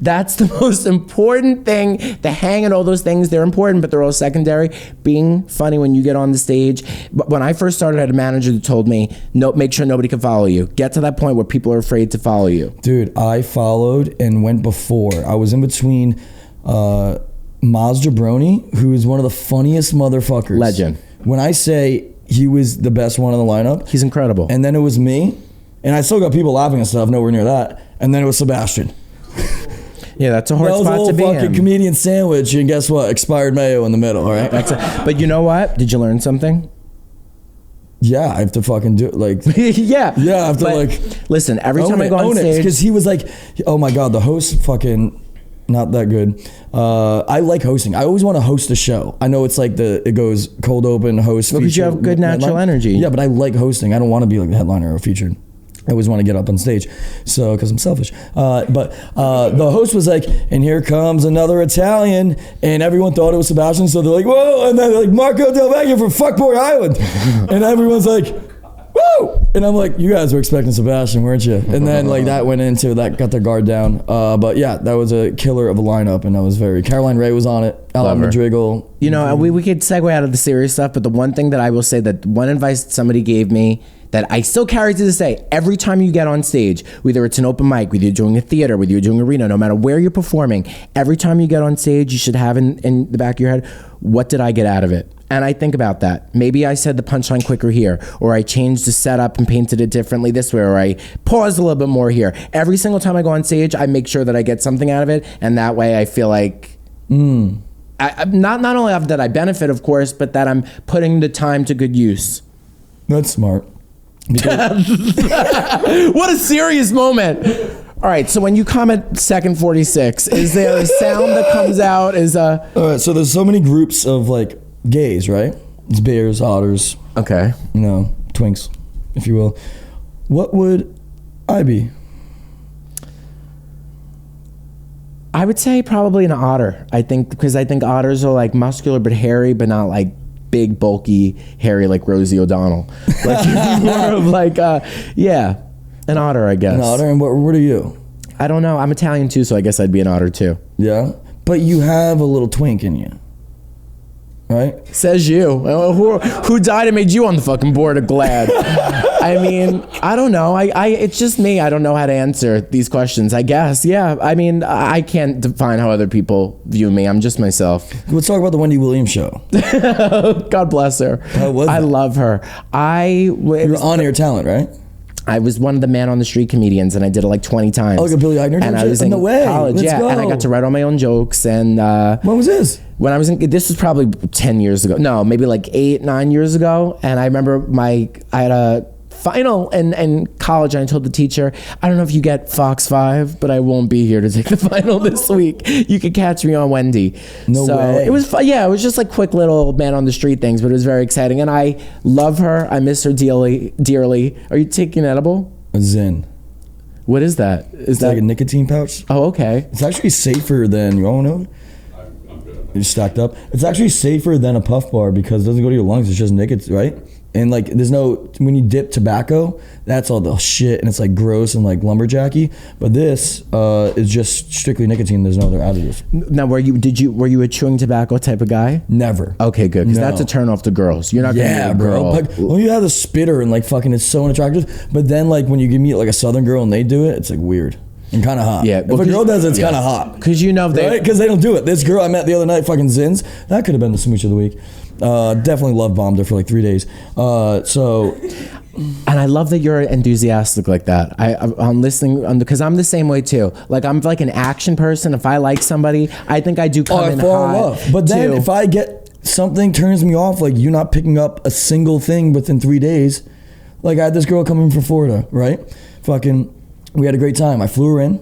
That's the most important thing. The hang and all those things, they're important, but they're all secondary. Being funny when you get on the stage. But when I first started, I had a manager that told me, no, make sure nobody can follow you. Get to that point where people are afraid to follow you. Dude, I followed and went before. I was in between Maz Jabroni, who is one of the funniest motherfuckers. Legend. When I say he was the best one in the lineup. He's incredible. And then it was me. And I still got people laughing and stuff, nowhere near that. And then it was Sebastian. Yeah, that's a hard spot to be in. That was a fucking comedian sandwich, and guess what? Expired mayo in the middle, all right? But you know what? Did you learn something? Yeah, I have to fucking do it, like... Yeah. Yeah, I have to, like... Listen, every time I go on stage... Because he was like, oh my God, the host fucking... Not that good. I like hosting. I always want to host a show. I know it's like it goes cold open, host, because you have good natural energy. Yeah, but I like hosting. I don't want to be like the headliner or featured. I always want to get up on stage, so because I'm selfish. But the host was like, and here comes another Italian, and everyone thought it was Sebastian, so they're like, whoa, and then they're like, Marco Del Vecchio from Fuckboy Island, and everyone's like, woo, and I'm like, you guys were expecting Sebastian, weren't you? And then like that went into that, got their guard down. But yeah, that was a killer of a lineup, and that was Caroline Ray was on it, Alan Madrigal. You know, we could segue out of the serious stuff, but the one thing that I will say, that one advice that somebody gave me that I still carry to this day, every time you get on stage, whether it's an open mic, whether you're doing a theater, whether you're doing arena, no matter where you're performing, every time you get on stage, you should have in the back of your head, what did I get out of it? And I think about that. Maybe I said the punchline quicker here, or I changed the setup and painted it differently this way, or I paused a little bit more here. Every single time I go on stage, I make sure that I get something out of it, and that way I feel like, not only that I benefit, of course, but that I'm putting the time to good use. That's smart. What a serious moment. All right, so when you come at second 46, is there a sound that comes out? All right, so there's so many groups of like gays, right? It's bears, otters. Okay. You know, twinks, if you will. What would I be? I would say probably an otter. I think because otters are like muscular but hairy, but not like big, bulky, hairy like Rosie O'Donnell. Like more of like, yeah, an otter, I guess. An otter, and what are you? I don't know. I'm Italian too, so I guess I'd be an otter too. Yeah, but you have a little twink in you, right? Says you. Who died and made you on the fucking board of Glad? I mean, I don't know. It's just me. I don't know how to answer these questions, I guess. Yeah. I mean, I can't define how other people view me. I'm just myself. Let's talk about the Wendy Williams show. God bless her. How was I that? love her. You're on-air talent, right? I was one of the man on the street comedians, and I did it like 20 times. Oh, like a Billy Eichner? And I was in college, Let's go. and I got to write all my own jokes. And when was this? When I was this was probably 10 years ago. No, maybe like 8-9 years ago. And I remember I had a final in college, and I told the teacher, I don't know if you get Fox 5, but I won't be here to take the final this week. You could catch me on Wendy. No way. It was fun. Yeah, it was just like quick little man on the street things, but it was very exciting. And I love her. I miss her dearly. Are you taking an edible? A Zyn. What is that? It's like a nicotine pouch. Oh, okay. It's actually safer than, you all know? It's stacked up. It's actually safer than a puff bar because it doesn't go to your lungs. It's just nicotine, right? And like, there's no, when you dip tobacco, that's all the shit, and it's like gross and like lumberjacky. But this is just strictly nicotine. There's no other additives. Now, were you a chewing tobacco type of guy? Never. Okay, good, because No. that's a turn off to girls. You're not gonna get a girl. Like, when you have the spitter and like fucking, it's so unattractive. But then like when you meet like a southern girl and they do it, it's like weird and kind of hot. Yeah, if a girl does it, it's kind of hot. Because you know Because they don't do it. This girl I met the other night, fucking Zins, that could have been the smooch of the week. Definitely love bombed her for like 3 days. And I love that you're enthusiastic like that. I'm listening because I'm the same way too. Like I'm like an action person. If I like somebody, I think I do come in I fall in hot. love. But then too. if I get something turns me off, like you not picking up a single thing within 3 days. Like I had this girl coming from Florida, right? Fucking, we had a great time. I flew her in.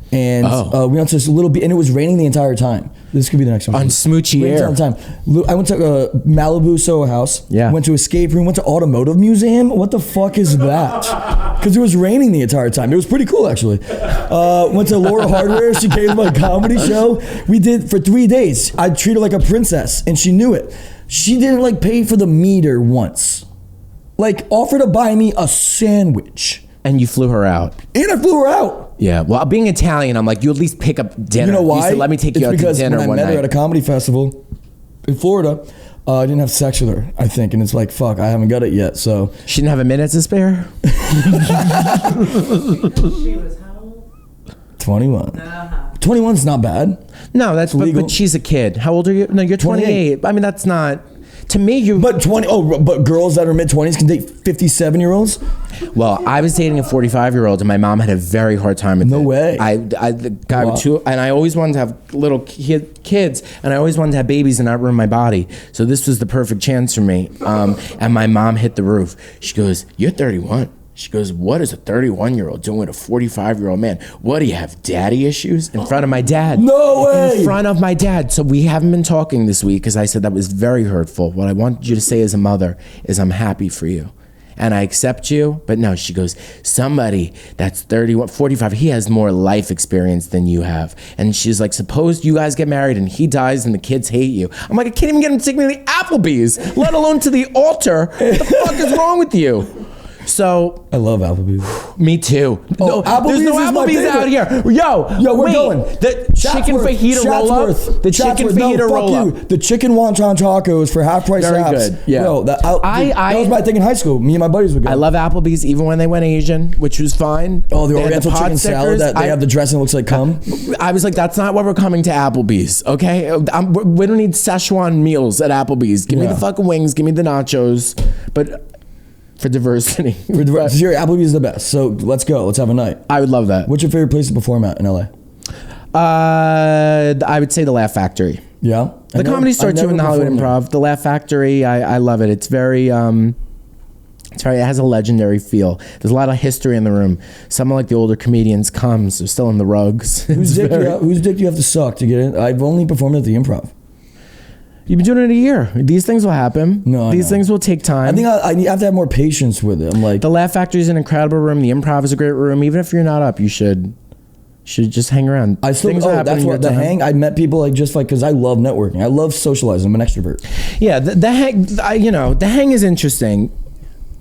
And we went to this little beach, and it was raining the entire time. This could be the next one. On Smoochie Air. I went to Malibu Soho House. Yeah. Went to Escape Room. Went to Automotive Museum. What the fuck is that? Because it was raining the entire time. It was pretty cool, actually. Went to Laura Hardware. She came to my comedy show. We did for 3 days. I treated her like a princess, and she knew it. She didn't like pay for the meter once. Like offered to buy me a sandwich. And you flew her out. And I flew her out. Yeah, well, being Italian, I'm like, you at least pick up dinner. You know why? You said, let me take you out to dinner when I one met night. her at a comedy festival in Florida, I didn't have sex with her, I think. And it's like, fuck, I haven't got it yet, so. She didn't have a minute to spare? She was how old? 21. 21's not bad. No, that's legal. but she's a kid. How old are you? No, you're 28. I mean, that's not. To me, you. But but girls that are mid-20s can date 57-years-olds? Well, I was dating a 45-year-old, and my mom had a very hard time with it. No way. The guy with two, and I always wanted to have little kids, and I always wanted to have babies and not ruin my body. So this was the perfect chance for me. And my mom hit the roof. She goes, "You're 31." She goes, "What is a 31-year-old doing with a 45-year-old man? What, do you have daddy issues?" In front of my dad. No way! In front of my dad. So we haven't been talking this week because I said that was very hurtful. What I wanted you to say as a mother is I'm happy for you. And I accept you. But no, she goes, somebody that's 31, 45, he has more life experience than you have. And she's like, suppose you guys get married and he dies and the kids hate you. I'm like, I can't even get him to take me to the Applebee's, let alone to the altar. What the fuck is wrong with you? So I love Applebee's. Me too. Oh, There's no Applebee's out here. Yo, we're wait, going. The chicken fajita roll up. The chicken fajita roll up. The chicken wonton tacos for half price. Very apps. good. Yeah. Bro, that was my thing in high school. Me and my buddies would go. I love Applebee's even when they went Asian, which was fine. Oh, the They had Oriental pot chicken salad stickers. that they have the dressing looks like cum. I was like, that's not what we're coming to Applebee's, okay? We don't need Szechuan meals at Applebee's. Give me the fucking wings. Give me the nachos. But for diversity. Applebee's is the best. So let's go. Let's have a night. I would love that. What's your favorite place to perform at in LA? I would say the Laugh Factory. Yeah. The Comedy Store too in the Hollywood Improv. The Laugh Factory, I love it. It's very It's right. It has a legendary feel. There's a lot of history in the room. Some of like the older comedians comes. They're still in the rugs. Whose dick do you have to suck to get in? I've only performed at the Improv. You've been doing it a year. These things will happen. No, these things will take time. I think I have to have more patience with it. I'm like, the Laugh Factory is an incredible room. The Improv is a great room. Even if you're not up, you should just hang around. I still. That's what the hang. I met people like just like because I love networking. I love socializing. I'm an extrovert. Yeah, the hang. The hang is interesting.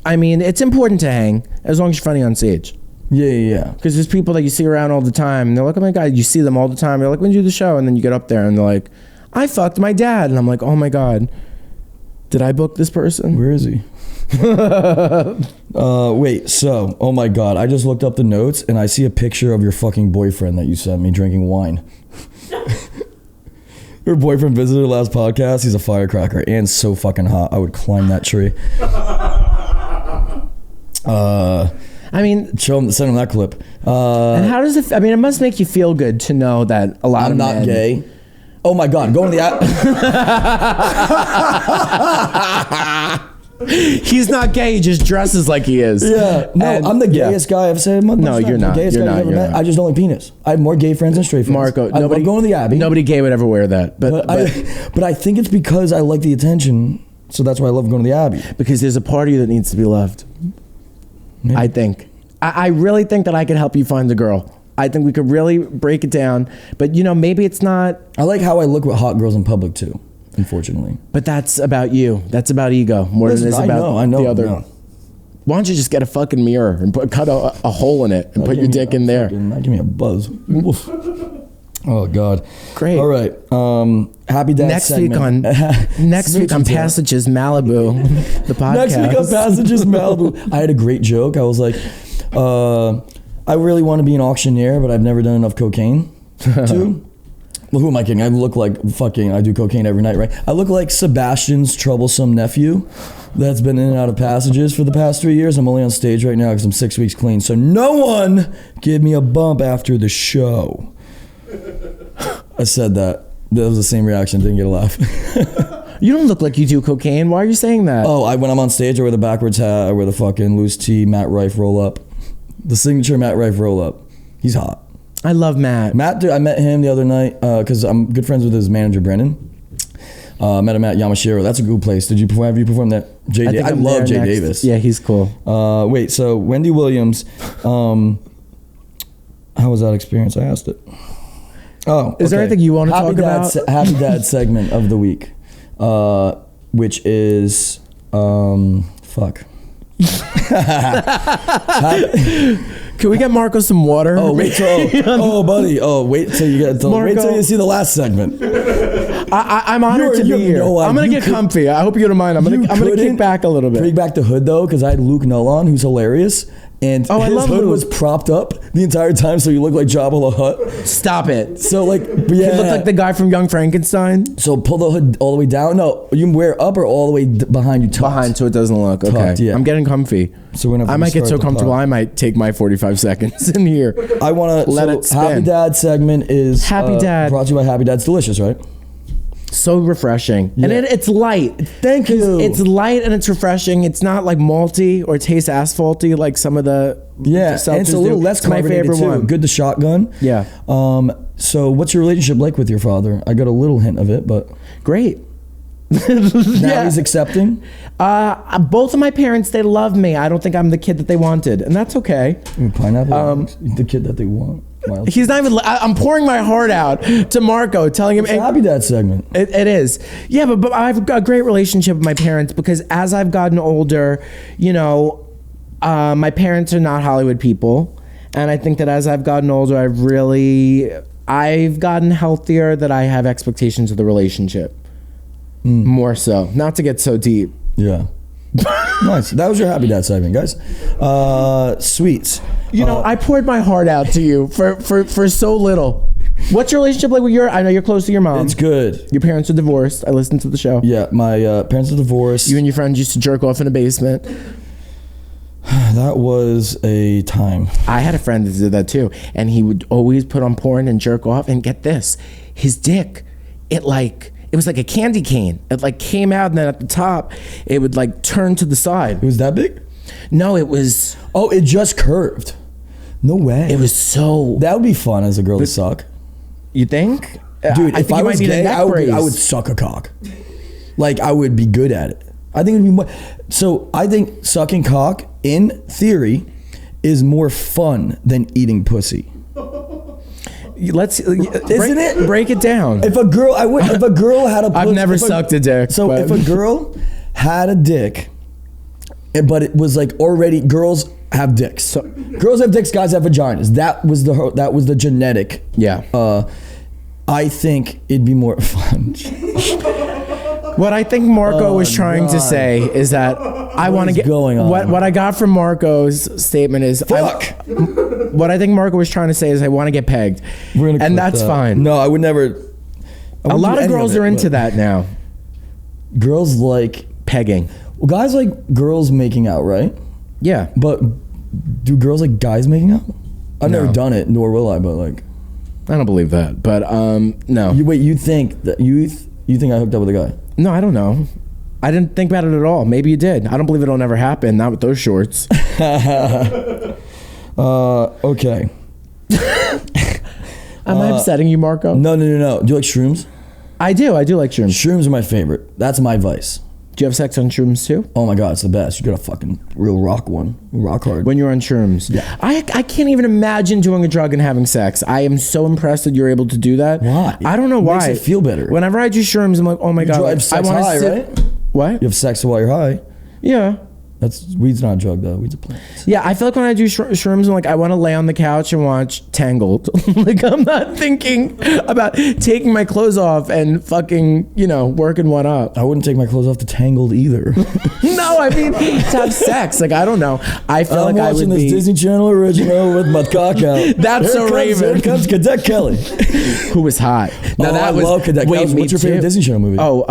I mean, it's important to hang as long as you're funny on stage. Yeah. Because there's people that you see around all the time, and they're like, "Oh my god," you see them all the time. You're like, "When did you do the show?" And then you get up there, and they're like, "I fucked my dad," and I'm like, "Oh my god, did I book this person? Where is he?" Wait. So, oh my god, I just looked up the notes, and I see a picture of your fucking boyfriend that you sent me drinking wine. Your boyfriend visited last podcast. He's a firecracker and so fucking hot. I would climb that tree. I mean, send him that clip. And how does it? I mean, it must make you feel good to know that a lot of men. I'm not gay. Oh my god, going to the app. He's not gay. He just dresses like he is. Yeah. No, I'm the gayest guy I've said. No, you're not. The gayest guy I've ever met. I just don't like penis. I have more gay friends than straight friends. Marco, I'm going to the Abbey. Nobody gay would ever wear that. But I think it's because I like the attention. So that's why I love going to the Abbey. Because there's a part of you that needs to be loved. Maybe. I think. I really think that I could help you find the girl. I think we could really break it down. But, maybe it's not. I like how I look with hot girls in public, too, unfortunately. But that's about you. That's about ego more than it is about the other. No. Why don't you just get a fucking mirror and cut a hole in it and put your dick in there? Give me a buzz. Oh, God. Great. All right. Happy Dad next segment. Next week on Passages Malibu, the podcast. Next week on Passages Malibu. I had a great joke. I was like, I really want to be an auctioneer, but I've never done enough cocaine to. Well, who am I kidding? I look like I do cocaine every night, right? I look like Sebastian's troublesome nephew that's been in and out of Passages for the past 3 years. I'm only on stage right now because I'm 6 weeks clean. So no one give me a bump after the show. I said that. That was the same reaction. Didn't get a laugh. You don't look like you do cocaine. Why are you saying that? Oh, when I'm on stage, I wear the backwards hat. I wear the fucking loose tee, Matt Rife roll up. The signature Matt Rife roll up. He's hot. I love Matt. Dude, I met him the other night because I'm good friends with his manager, Brennan. Met him at Yamashiro. That's a good place. Have you performed that? I love Jay Davis. Yeah, he's cool. Wait, so Wendy Williams, how was that experience? I asked it. Oh, is there anything you want to talk about? Happy Dad segment of the week, which is fuck. Can we get Marco some water? Oh, wait till buddy. Oh, wait till you see the last segment. I'm honored to be here. I'm gonna get comfy. I hope you don't mind. I'm gonna kick back a little bit. Bring back the hood though, because I had Luke Null on, who's hilarious. And his hood was propped up the entire time, so you look like Jabba the Hutt. Stop it. So like, You look like the guy from Young Frankenstein. So pull the hood all the way down. No, you can wear it up or all the way behind you. Behind, so it doesn't look okay. Tucked, yeah. I'm getting comfy. So I might get so comfortable, I might take my 45 seconds in here. I want to let it spin. Happy Dad segment is Happy Dad brought to you by Happy Dad's Delicious, right? So refreshing. Yeah. And it's light. Thank you. It's light and it's refreshing. It's not like malty or tastes asphalty like some of the and it's a little less carbonated. My favorite one. Good to shotgun. Yeah. So what's your relationship like with your father? I got a little hint of it, but great. Now he's accepting. Both of my parents, they love me. I don't think I'm the kid that they wanted, and that's okay. Pineapple. The kid that they want. He's not even. I'm pouring my heart out to Marco, telling him. It's a Happy Dad segment. It is. Yeah, but I've got a great relationship with my parents because as I've gotten older, my parents are not Hollywood people, and I think that as I've gotten older, I've gotten healthier. That I have expectations of the relationship. More so, not to get so deep. Yeah. Nice. That was your Happy Dad segment, guys. Sweets. I poured my heart out to you for so little. What's your relationship like with I know you're close to your mom. It's good. Your parents are divorced. I listened to the show. Yeah, my parents are divorced. You and your friends used to jerk off in a basement. That was a time. I had a friend that did that too, and he would always put on porn and jerk off, and get this, his dick, it was like a candy cane. It came out, and then at the top, it would turn to the side. It was that big? No, it was. Oh, it just curved. No way. It was so. That would be fun as a girl to suck. You think? Dude, if think I you might was need a gay, neck I brace. would suck a cock. Like, I would be good at it. I think it would be more. So, I think sucking cock, in theory, is more fun than eating pussy. Let's. Isn't it? Break it down. If a girl had a pussy. I've never sucked a dick. So, but- if a girl had a dick, but it was like already, girls have dicks. So, girls have dicks, guys have vaginas. That was the genetic. Yeah. I think it'd be more fun. What I think Marco was trying to say is that I want to get going on? What I got from Marco's statement is what I think Marco was trying to say is I want to get pegged, and that's fine. No, I would never. A lot of girls are into that now. Girls like pegging. Well, guys like girls making out, right? Yeah, but do girls like guys making out? I've never done it, nor will I. But like, I don't believe that. But no. You think that you think I hooked up with a guy? No, I don't know. I didn't think about it at all. Maybe you did. I don't believe it'll never happen. Not with those shorts. Okay. Am I upsetting you, Marco? No. Do you like shrooms? I do like shrooms. Shrooms are my favorite. That's my vice. Do you have sex on shrooms too? Oh my God, it's the best. You got a fucking real rock hard. When you're on shrooms. Yeah. I can't even imagine doing a drug and having sex. I am so impressed that you're able to do that. Why? I don't know why. It makes it feel better. Whenever I do shrooms, I'm like, oh my God. You have sex high, right? What? You have sex while you're high. Yeah. Weed's not a drug though. Weed's a plant. Yeah, I feel like when I do shrooms, I'm like, I want to lay on the couch and watch Tangled. Like, I'm not thinking about taking my clothes off and fucking, working one up. I wouldn't take my clothes off to Tangled either. No, I mean, to have sex. Like, I don't know. I feel like I would watching this Disney Channel original with my cock out. That's so Raven. Here comes Cadet Kelly. Who was hot. Now, I love Cadet Kelly. What's your favorite Disney Channel movie? Oh,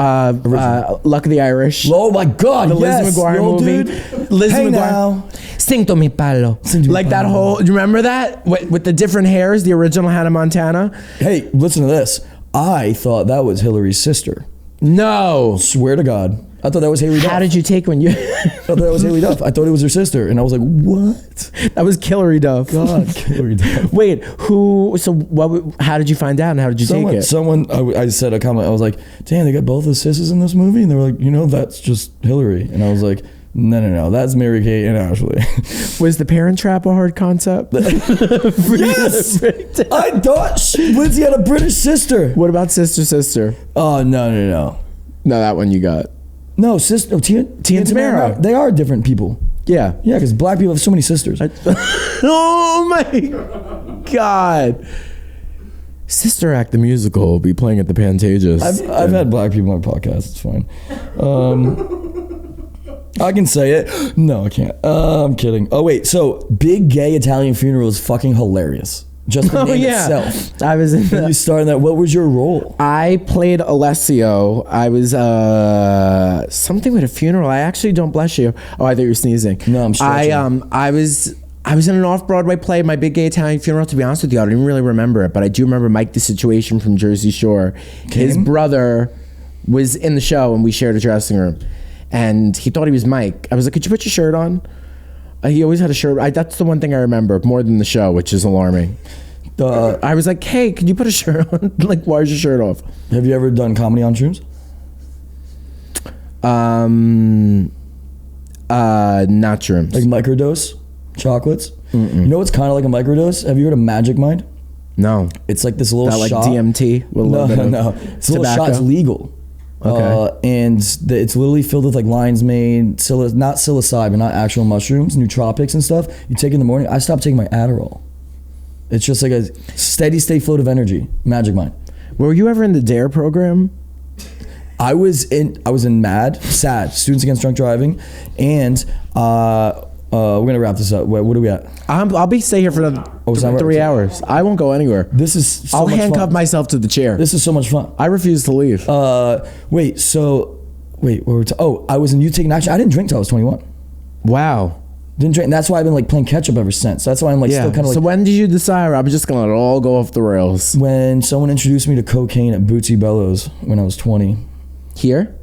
Luck of the Irish. Oh my God, the yes. Lizzie McGuire movie. Dude. Lizzie Hey McGuire. now. Cinto mi palo. Like that whole, do you remember that? With the different hairs, the original Hannah Montana? Hey, listen to this. I thought that was Hillary's sister. No. Swear to God. I thought that was Haley Duff. How did you take when you... I thought that was Haley Duff. I thought it was her sister. And I was like, what? That was Hillary Duff. God, Hillary Duff. Wait, how did you find out and how did you take it? I said a comment. I was like, damn, they got both the sisters in this movie? And they were like, that's just Hillary. And I was like, no, that's Mary Kate and Ashley. Was the Parent Trap a hard concept? Yes! I thought Lindsay had a British sister. What about Sister? Oh, no. No, that one you got. No, sister. Tia and Tamara. They are different people. Yeah. Yeah, because black people have so many sisters. Oh my God. Sister Act the musical will be playing at the Pantages. I've had black people on my podcast. It's fine. I can say it. No, I can't. I'm kidding. Oh, wait. So, big gay Italian funeral is fucking hilarious. Just the name itself. I was in you started that. What was your role? I played Alessio. I was something with a funeral. I actually don't bless you. Oh, I thought you were sneezing. No, I'm stretching. I was in an off-Broadway play, My Big Gay Italian Funeral. To be honest with you, I don't even really remember it, but I do remember Mike the Situation from Jersey Shore. His brother was in the show, and we shared a dressing room. And he thought he was Mike. I was like, could you put your shirt on? He always had a shirt. That's the one thing I remember more than the show, which is alarming. I was like, hey, could you put a shirt on? Like, why is your shirt off? Have you ever done comedy on shrooms? Not shrooms. Like microdose chocolates? Mm-mm. You know what's kind of like a microdose? Have you heard of Magic Mind? No. It's like this little like shot. DMT? With a little bit of no. It's a little tobacco? shot. It's legal. Okay. And it's literally filled with like lion's mane, not psilocybin, not actual mushrooms, nootropics and stuff. You take it in the morning. I stopped taking my Adderall. It's just like a steady state float of energy. Magic Mind. Were you ever in the DARE program? I was in SAD, Students Against Drunk Driving, and we're gonna wrap this up. What are we at? I'll stay here for another 3 hours. I won't go anywhere. This is so I'll much handcuff fun. myself to the chair. This is so much fun. I refuse to leave. Wait, what were we I was in Youth Taking Action. I didn't drink till I was 21. Wow. Didn't drink. And that's why I've been like playing catch up ever since. That's why I'm like still kind of like. So when did you decide I'm just gonna let it all go off the rails? When someone introduced me to cocaine at Bootsy Bellows when I was 20. Here?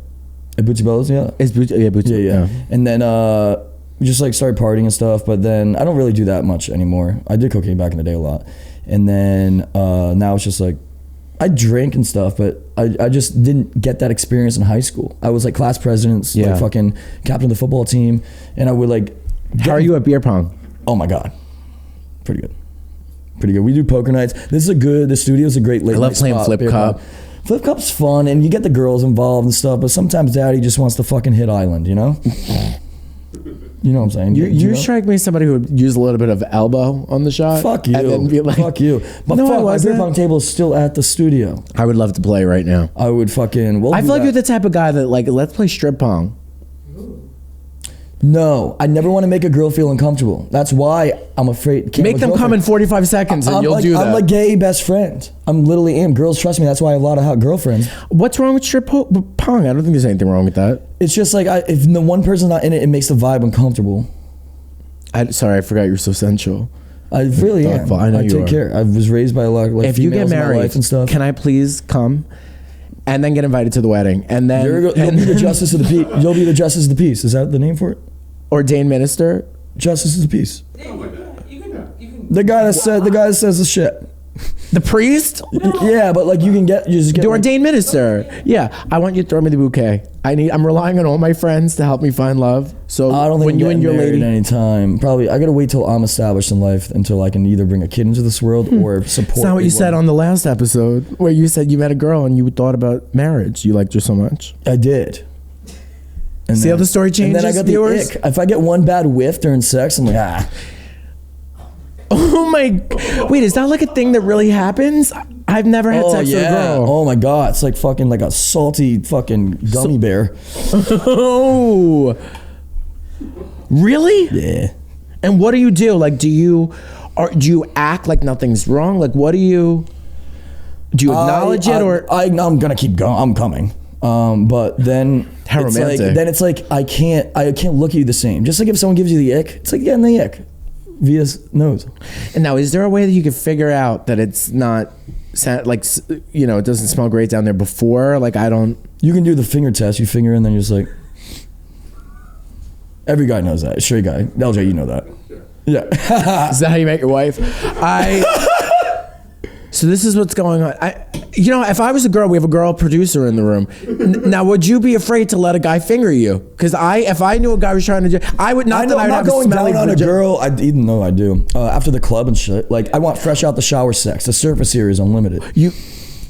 At Bootsy Bellows, yeah. It's Bootsy. Yeah, Bootsy. Yeah. And then we just like started partying and stuff. But then I don't really do that much anymore. I did cocaine back in the day a lot, and then now it's just like I drink and stuff, but I just didn't get that experience in high school. I was like class president, like fucking captain of the football team, and I would like. How are you at beer pong? Oh my god, pretty good. We do poker nights. The studio's a great late night. I love playing spot, Flip Cup. Flip Cup's fun, and you get the girls involved and stuff, but sometimes daddy just wants to fucking hit island, you know? You know what I'm saying? You strike me as somebody who would use a little bit of elbow on the shot. Fuck you. And then be like, fuck you. But no, fuck, my beer pong table is still at the studio. I would love to play right now. I would fucking... I feel like you're the type of guy that like, let's play strip pong. No, I never want to make a girl feel uncomfortable. That's why I'm afraid. Make them come in 45 seconds and you'll do that. I'm a gay best friend. I'm literally am. Girls trust me. That's why I have a lot of hot girlfriends. What's wrong with strip pong? I don't think there's anything wrong with that. It's just like if the one person's not in it, it makes the vibe uncomfortable. Sorry, I forgot you're so sensual. I really am. I know you take care. I was raised by a lot of like if you get married and stuff. Can I please come and then get invited to the wedding? And then you'll be the justice of the peace. You'll be the justice of the peace. Is that the name for it? Ordained minister? Justice of the peace. You can The guy that says the shit. The priest? Yeah, but like you just get the ordained minister. Yeah, I want you to throw me the bouquet. I'm relying on all my friends to help me find love. So I don't think when you and your lady anytime. Probably I gotta wait till I'm established in life until I can either bring a kid into this world or support. That's not what you said on the last episode where you said you met a girl and you thought about marriage. You liked her so much. I did. And see how the story changes? And then I got viewers? the ick. If I get one bad whiff during sex, I'm like, Oh my! Wait, is that like a thing that really happens? I've never had sex with a girl. Oh my god, it's like fucking like a salty fucking gummy bear. Oh, really? Yeah. And what do you do? Like, do you act like nothing's wrong? Like, what do you acknowledge it or? I'm gonna keep going. I'm coming. But then how romantic. It's like I can't look at you the same. Just like if someone gives you the ick, it's like getting the ick via nose. And now, is there a way that you could figure out that it's not like, you know, it doesn't smell great down there before? Like, I don't. You can do the finger test. You finger in, then you're just like. Every guy knows that. Straight guy. LJ, you know that. Yeah. Is that how you make your wife? So this is what's going on. You know, if I was a girl, we have a girl producer in the room. Now, would you be afraid to let a guy finger you? Because if I knew a guy was trying to do, I would not. I'm not going down on a girl. Even though I do after the club and shit. Like I want fresh out the shower sex. The surface here is unlimited.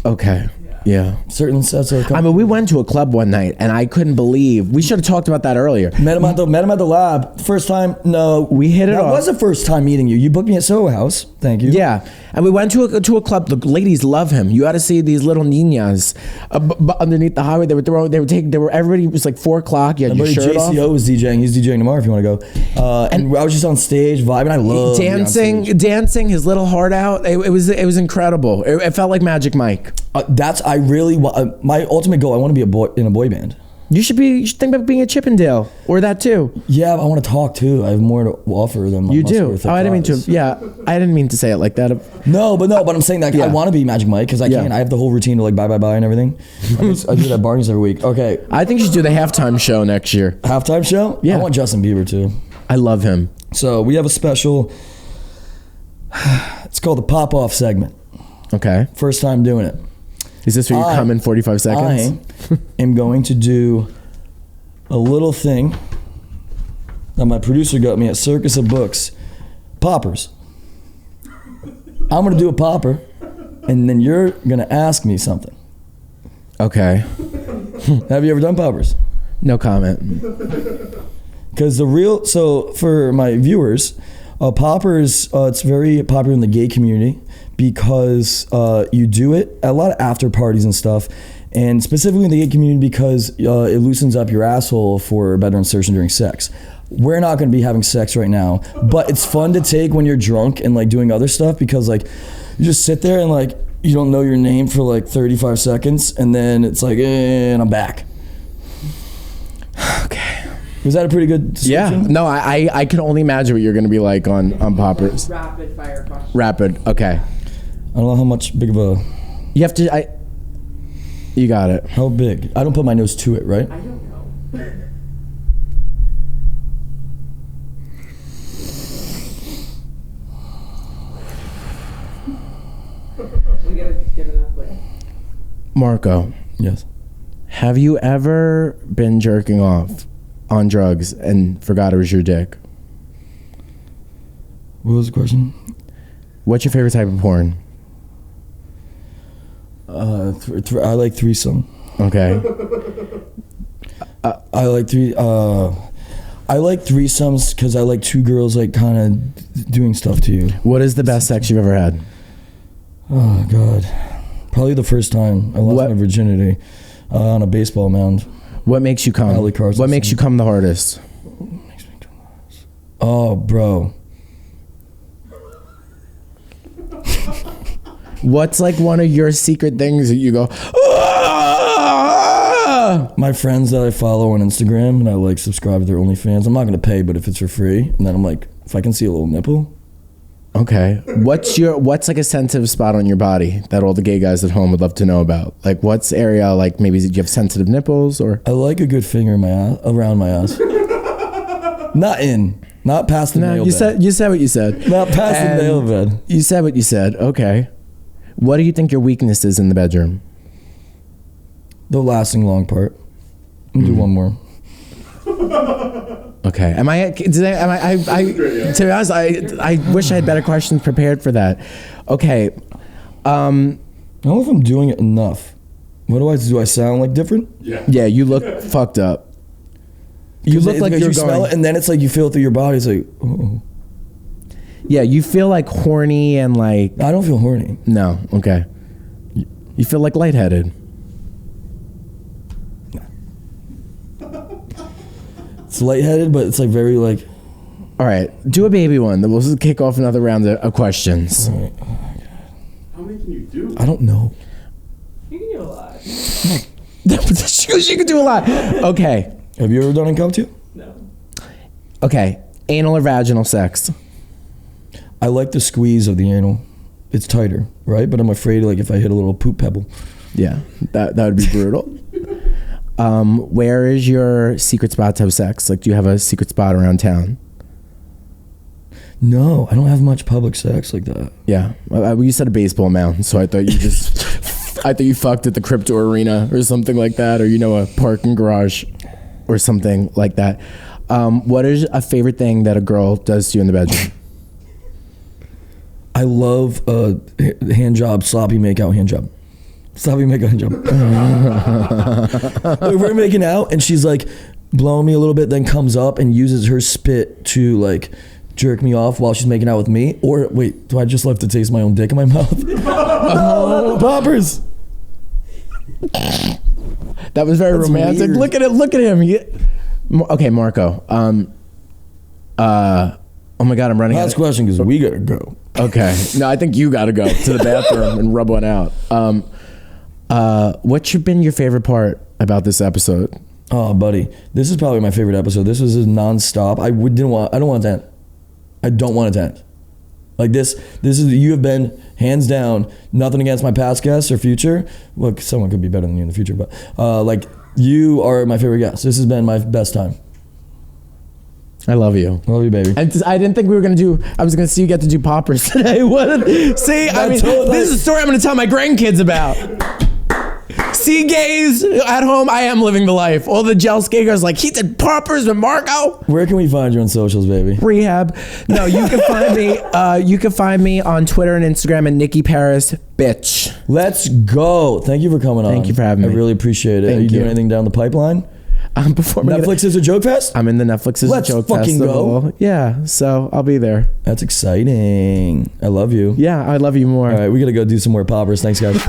Okay. Yeah. Certain sets of. I mean, we went to a club one night, and I couldn't believe. We should have talked about that earlier. Met him at the lab. First time, no. We hit it off. That was the first time meeting you. You booked me at Soho House. Thank you. Yeah. And we went to a club. The ladies love him. You got to see these little niñas underneath the highway. Everybody was like 4 o'clock. You had your shirt off. JCO was DJing. He's DJing tomorrow if you want to go. And I was just on stage vibing. I love dancing his little heart out. It was incredible. It felt like Magic Mike. I really want my ultimate goal. I want to be in a boy band. You should think about being a Chippendale or that too. Yeah, I want to talk too. I have more to offer than my you do. Oh, I didn't mean to. Yeah, I didn't mean to say it like that. No, but I'm saying that I want to be Magic Mike because I can't. I have the whole routine to like bye and everything. I do that at Barney's every week. Okay. I think you should do the halftime show next year. Halftime show? Yeah. I want Justin Bieber too. I love him. So we have a special. It's called the pop off segment. Okay. First time doing it. Is this where you come in 45 seconds? I am going to do a little thing that my producer got me at Circus of Books. Poppers. I'm going to do a popper, and then you're going to ask me something. Okay. Have you ever done poppers? No comment. Because so for my viewers, poppers, it's very popular in the gay community because you do it at a lot of after parties and stuff, and specifically in the gay community because it loosens up your asshole for better insertion during sex. We're not going to be having sex right now, but it's fun to take when you're drunk and like doing other stuff because like you just sit there and like you don't know your name for like 35 seconds and then it's like, and I'm back. Okay. Was that a pretty good description? Yeah. No, I can only imagine what you're going to be like on poppers. Rapid fire question. Rapid. Okay. I don't know how much big of a... You have to... You got it. How big? I don't put my nose to it, right? I don't know. Marco, Yes. have you ever been jerking off on drugs and forgot it was your dick? What was the question? What's your favorite type of porn? I like threesome. Okay. I like threesomes because I like two girls like kind of doing stuff to you. What is the best sex you've ever had? Oh God, probably the first time I lost my virginity on a baseball mound. What makes you come? Alley cars What and makes you stuff. come the hardest? Oh, bro. What's like one of your secret things that you go, "Ah!" My friends that I follow on Instagram and I like subscribe to their OnlyFans. I'm not gonna pay, but if it's for free, and then I'm like, if I can see a little nipple. Okay. What's like a sensitive spot on your body that all the gay guys at home would love to know about? Like what's area, like maybe do you have sensitive nipples or? I like a good finger in my ass, around my ass. Not past the nail bed. You said what you said. Not past the nail bed. You said what you said. Okay. What do you think your weakness is in the bedroom? The lasting long part. I'll do one more. Okay. To be honest, I wish I had better questions prepared for that. Okay. I don't know if I'm doing it enough. What do I sound like different? Yeah, you look fucked up. You look like you're you smell it, and then it's like you feel it through your body. It's like, oh. Yeah, you feel like horny and like. I don't feel horny. No, okay. You feel like lightheaded. It's lightheaded, but it's like very like. All right, do a baby one. Then we'll kick off another round of questions. All right. How many can you do? I don't know. You can do a lot. She could do a lot. Okay. Have you ever done impromptu? No. Okay. Anal or vaginal sex? I like the squeeze of the anal. It's tighter, right? But I'm afraid like if I hit a little poop pebble. Yeah, that would be brutal. Where is your secret spot to have sex? Like, do you have a secret spot around town? No, I don't have much public sex like that. Yeah, you said a baseball mound, so I thought you just, I thought you fucked at the crypto arena or something like that, or a parking garage, or something like that. What is a favorite thing that a girl does to you in the bedroom? I love hand job, sloppy makeout hand job. Sloppy makeout hand job. Like, we're making out, and she's like blowing me a little bit, then comes up and uses her spit to like jerk me off while she's making out with me. Or wait, do I just love to taste my own dick in my mouth? Oh, poppers. That was very That's romantic. weird. Look at him. Okay, Marco. Oh my God, I'm running out. Last question, because we gotta go. Okay. No, I think you got to go to the bathroom and rub one out. What's been your favorite part about this episode? Oh, buddy, this is probably my favorite episode. This was nonstop. I don't want it to end. I don't want it to end. Like this is, you have been hands down, nothing against my past guests or future. Look, someone could be better than you in the future, but like you are my favorite guest. This has been my best time. I love you. I love you, baby. And I didn't think we were going to do, I was going to see you get to do poppers today. See, I mean, this is a story I'm going to tell my grandkids about. See, gays at home, I am living the life. All the jealous gay guys like, he did poppers with Marco. Where can we find you on socials, baby? Rehab. No, you can find me. You can find me on Twitter and Instagram at Nicky Paris, bitch. Let's go. Thank you for coming on. Thank you for having me. I really appreciate it. Thank Are you doing you. anything down the pipeline? I'm performing. Netflix is a joke fest? I'm in the Netflix is Let's a joke fucking festival. go. Yeah, so I'll be there. That's exciting. I love you. Yeah, I love you more. All right, we gotta go do some more poppers. Thanks, guys.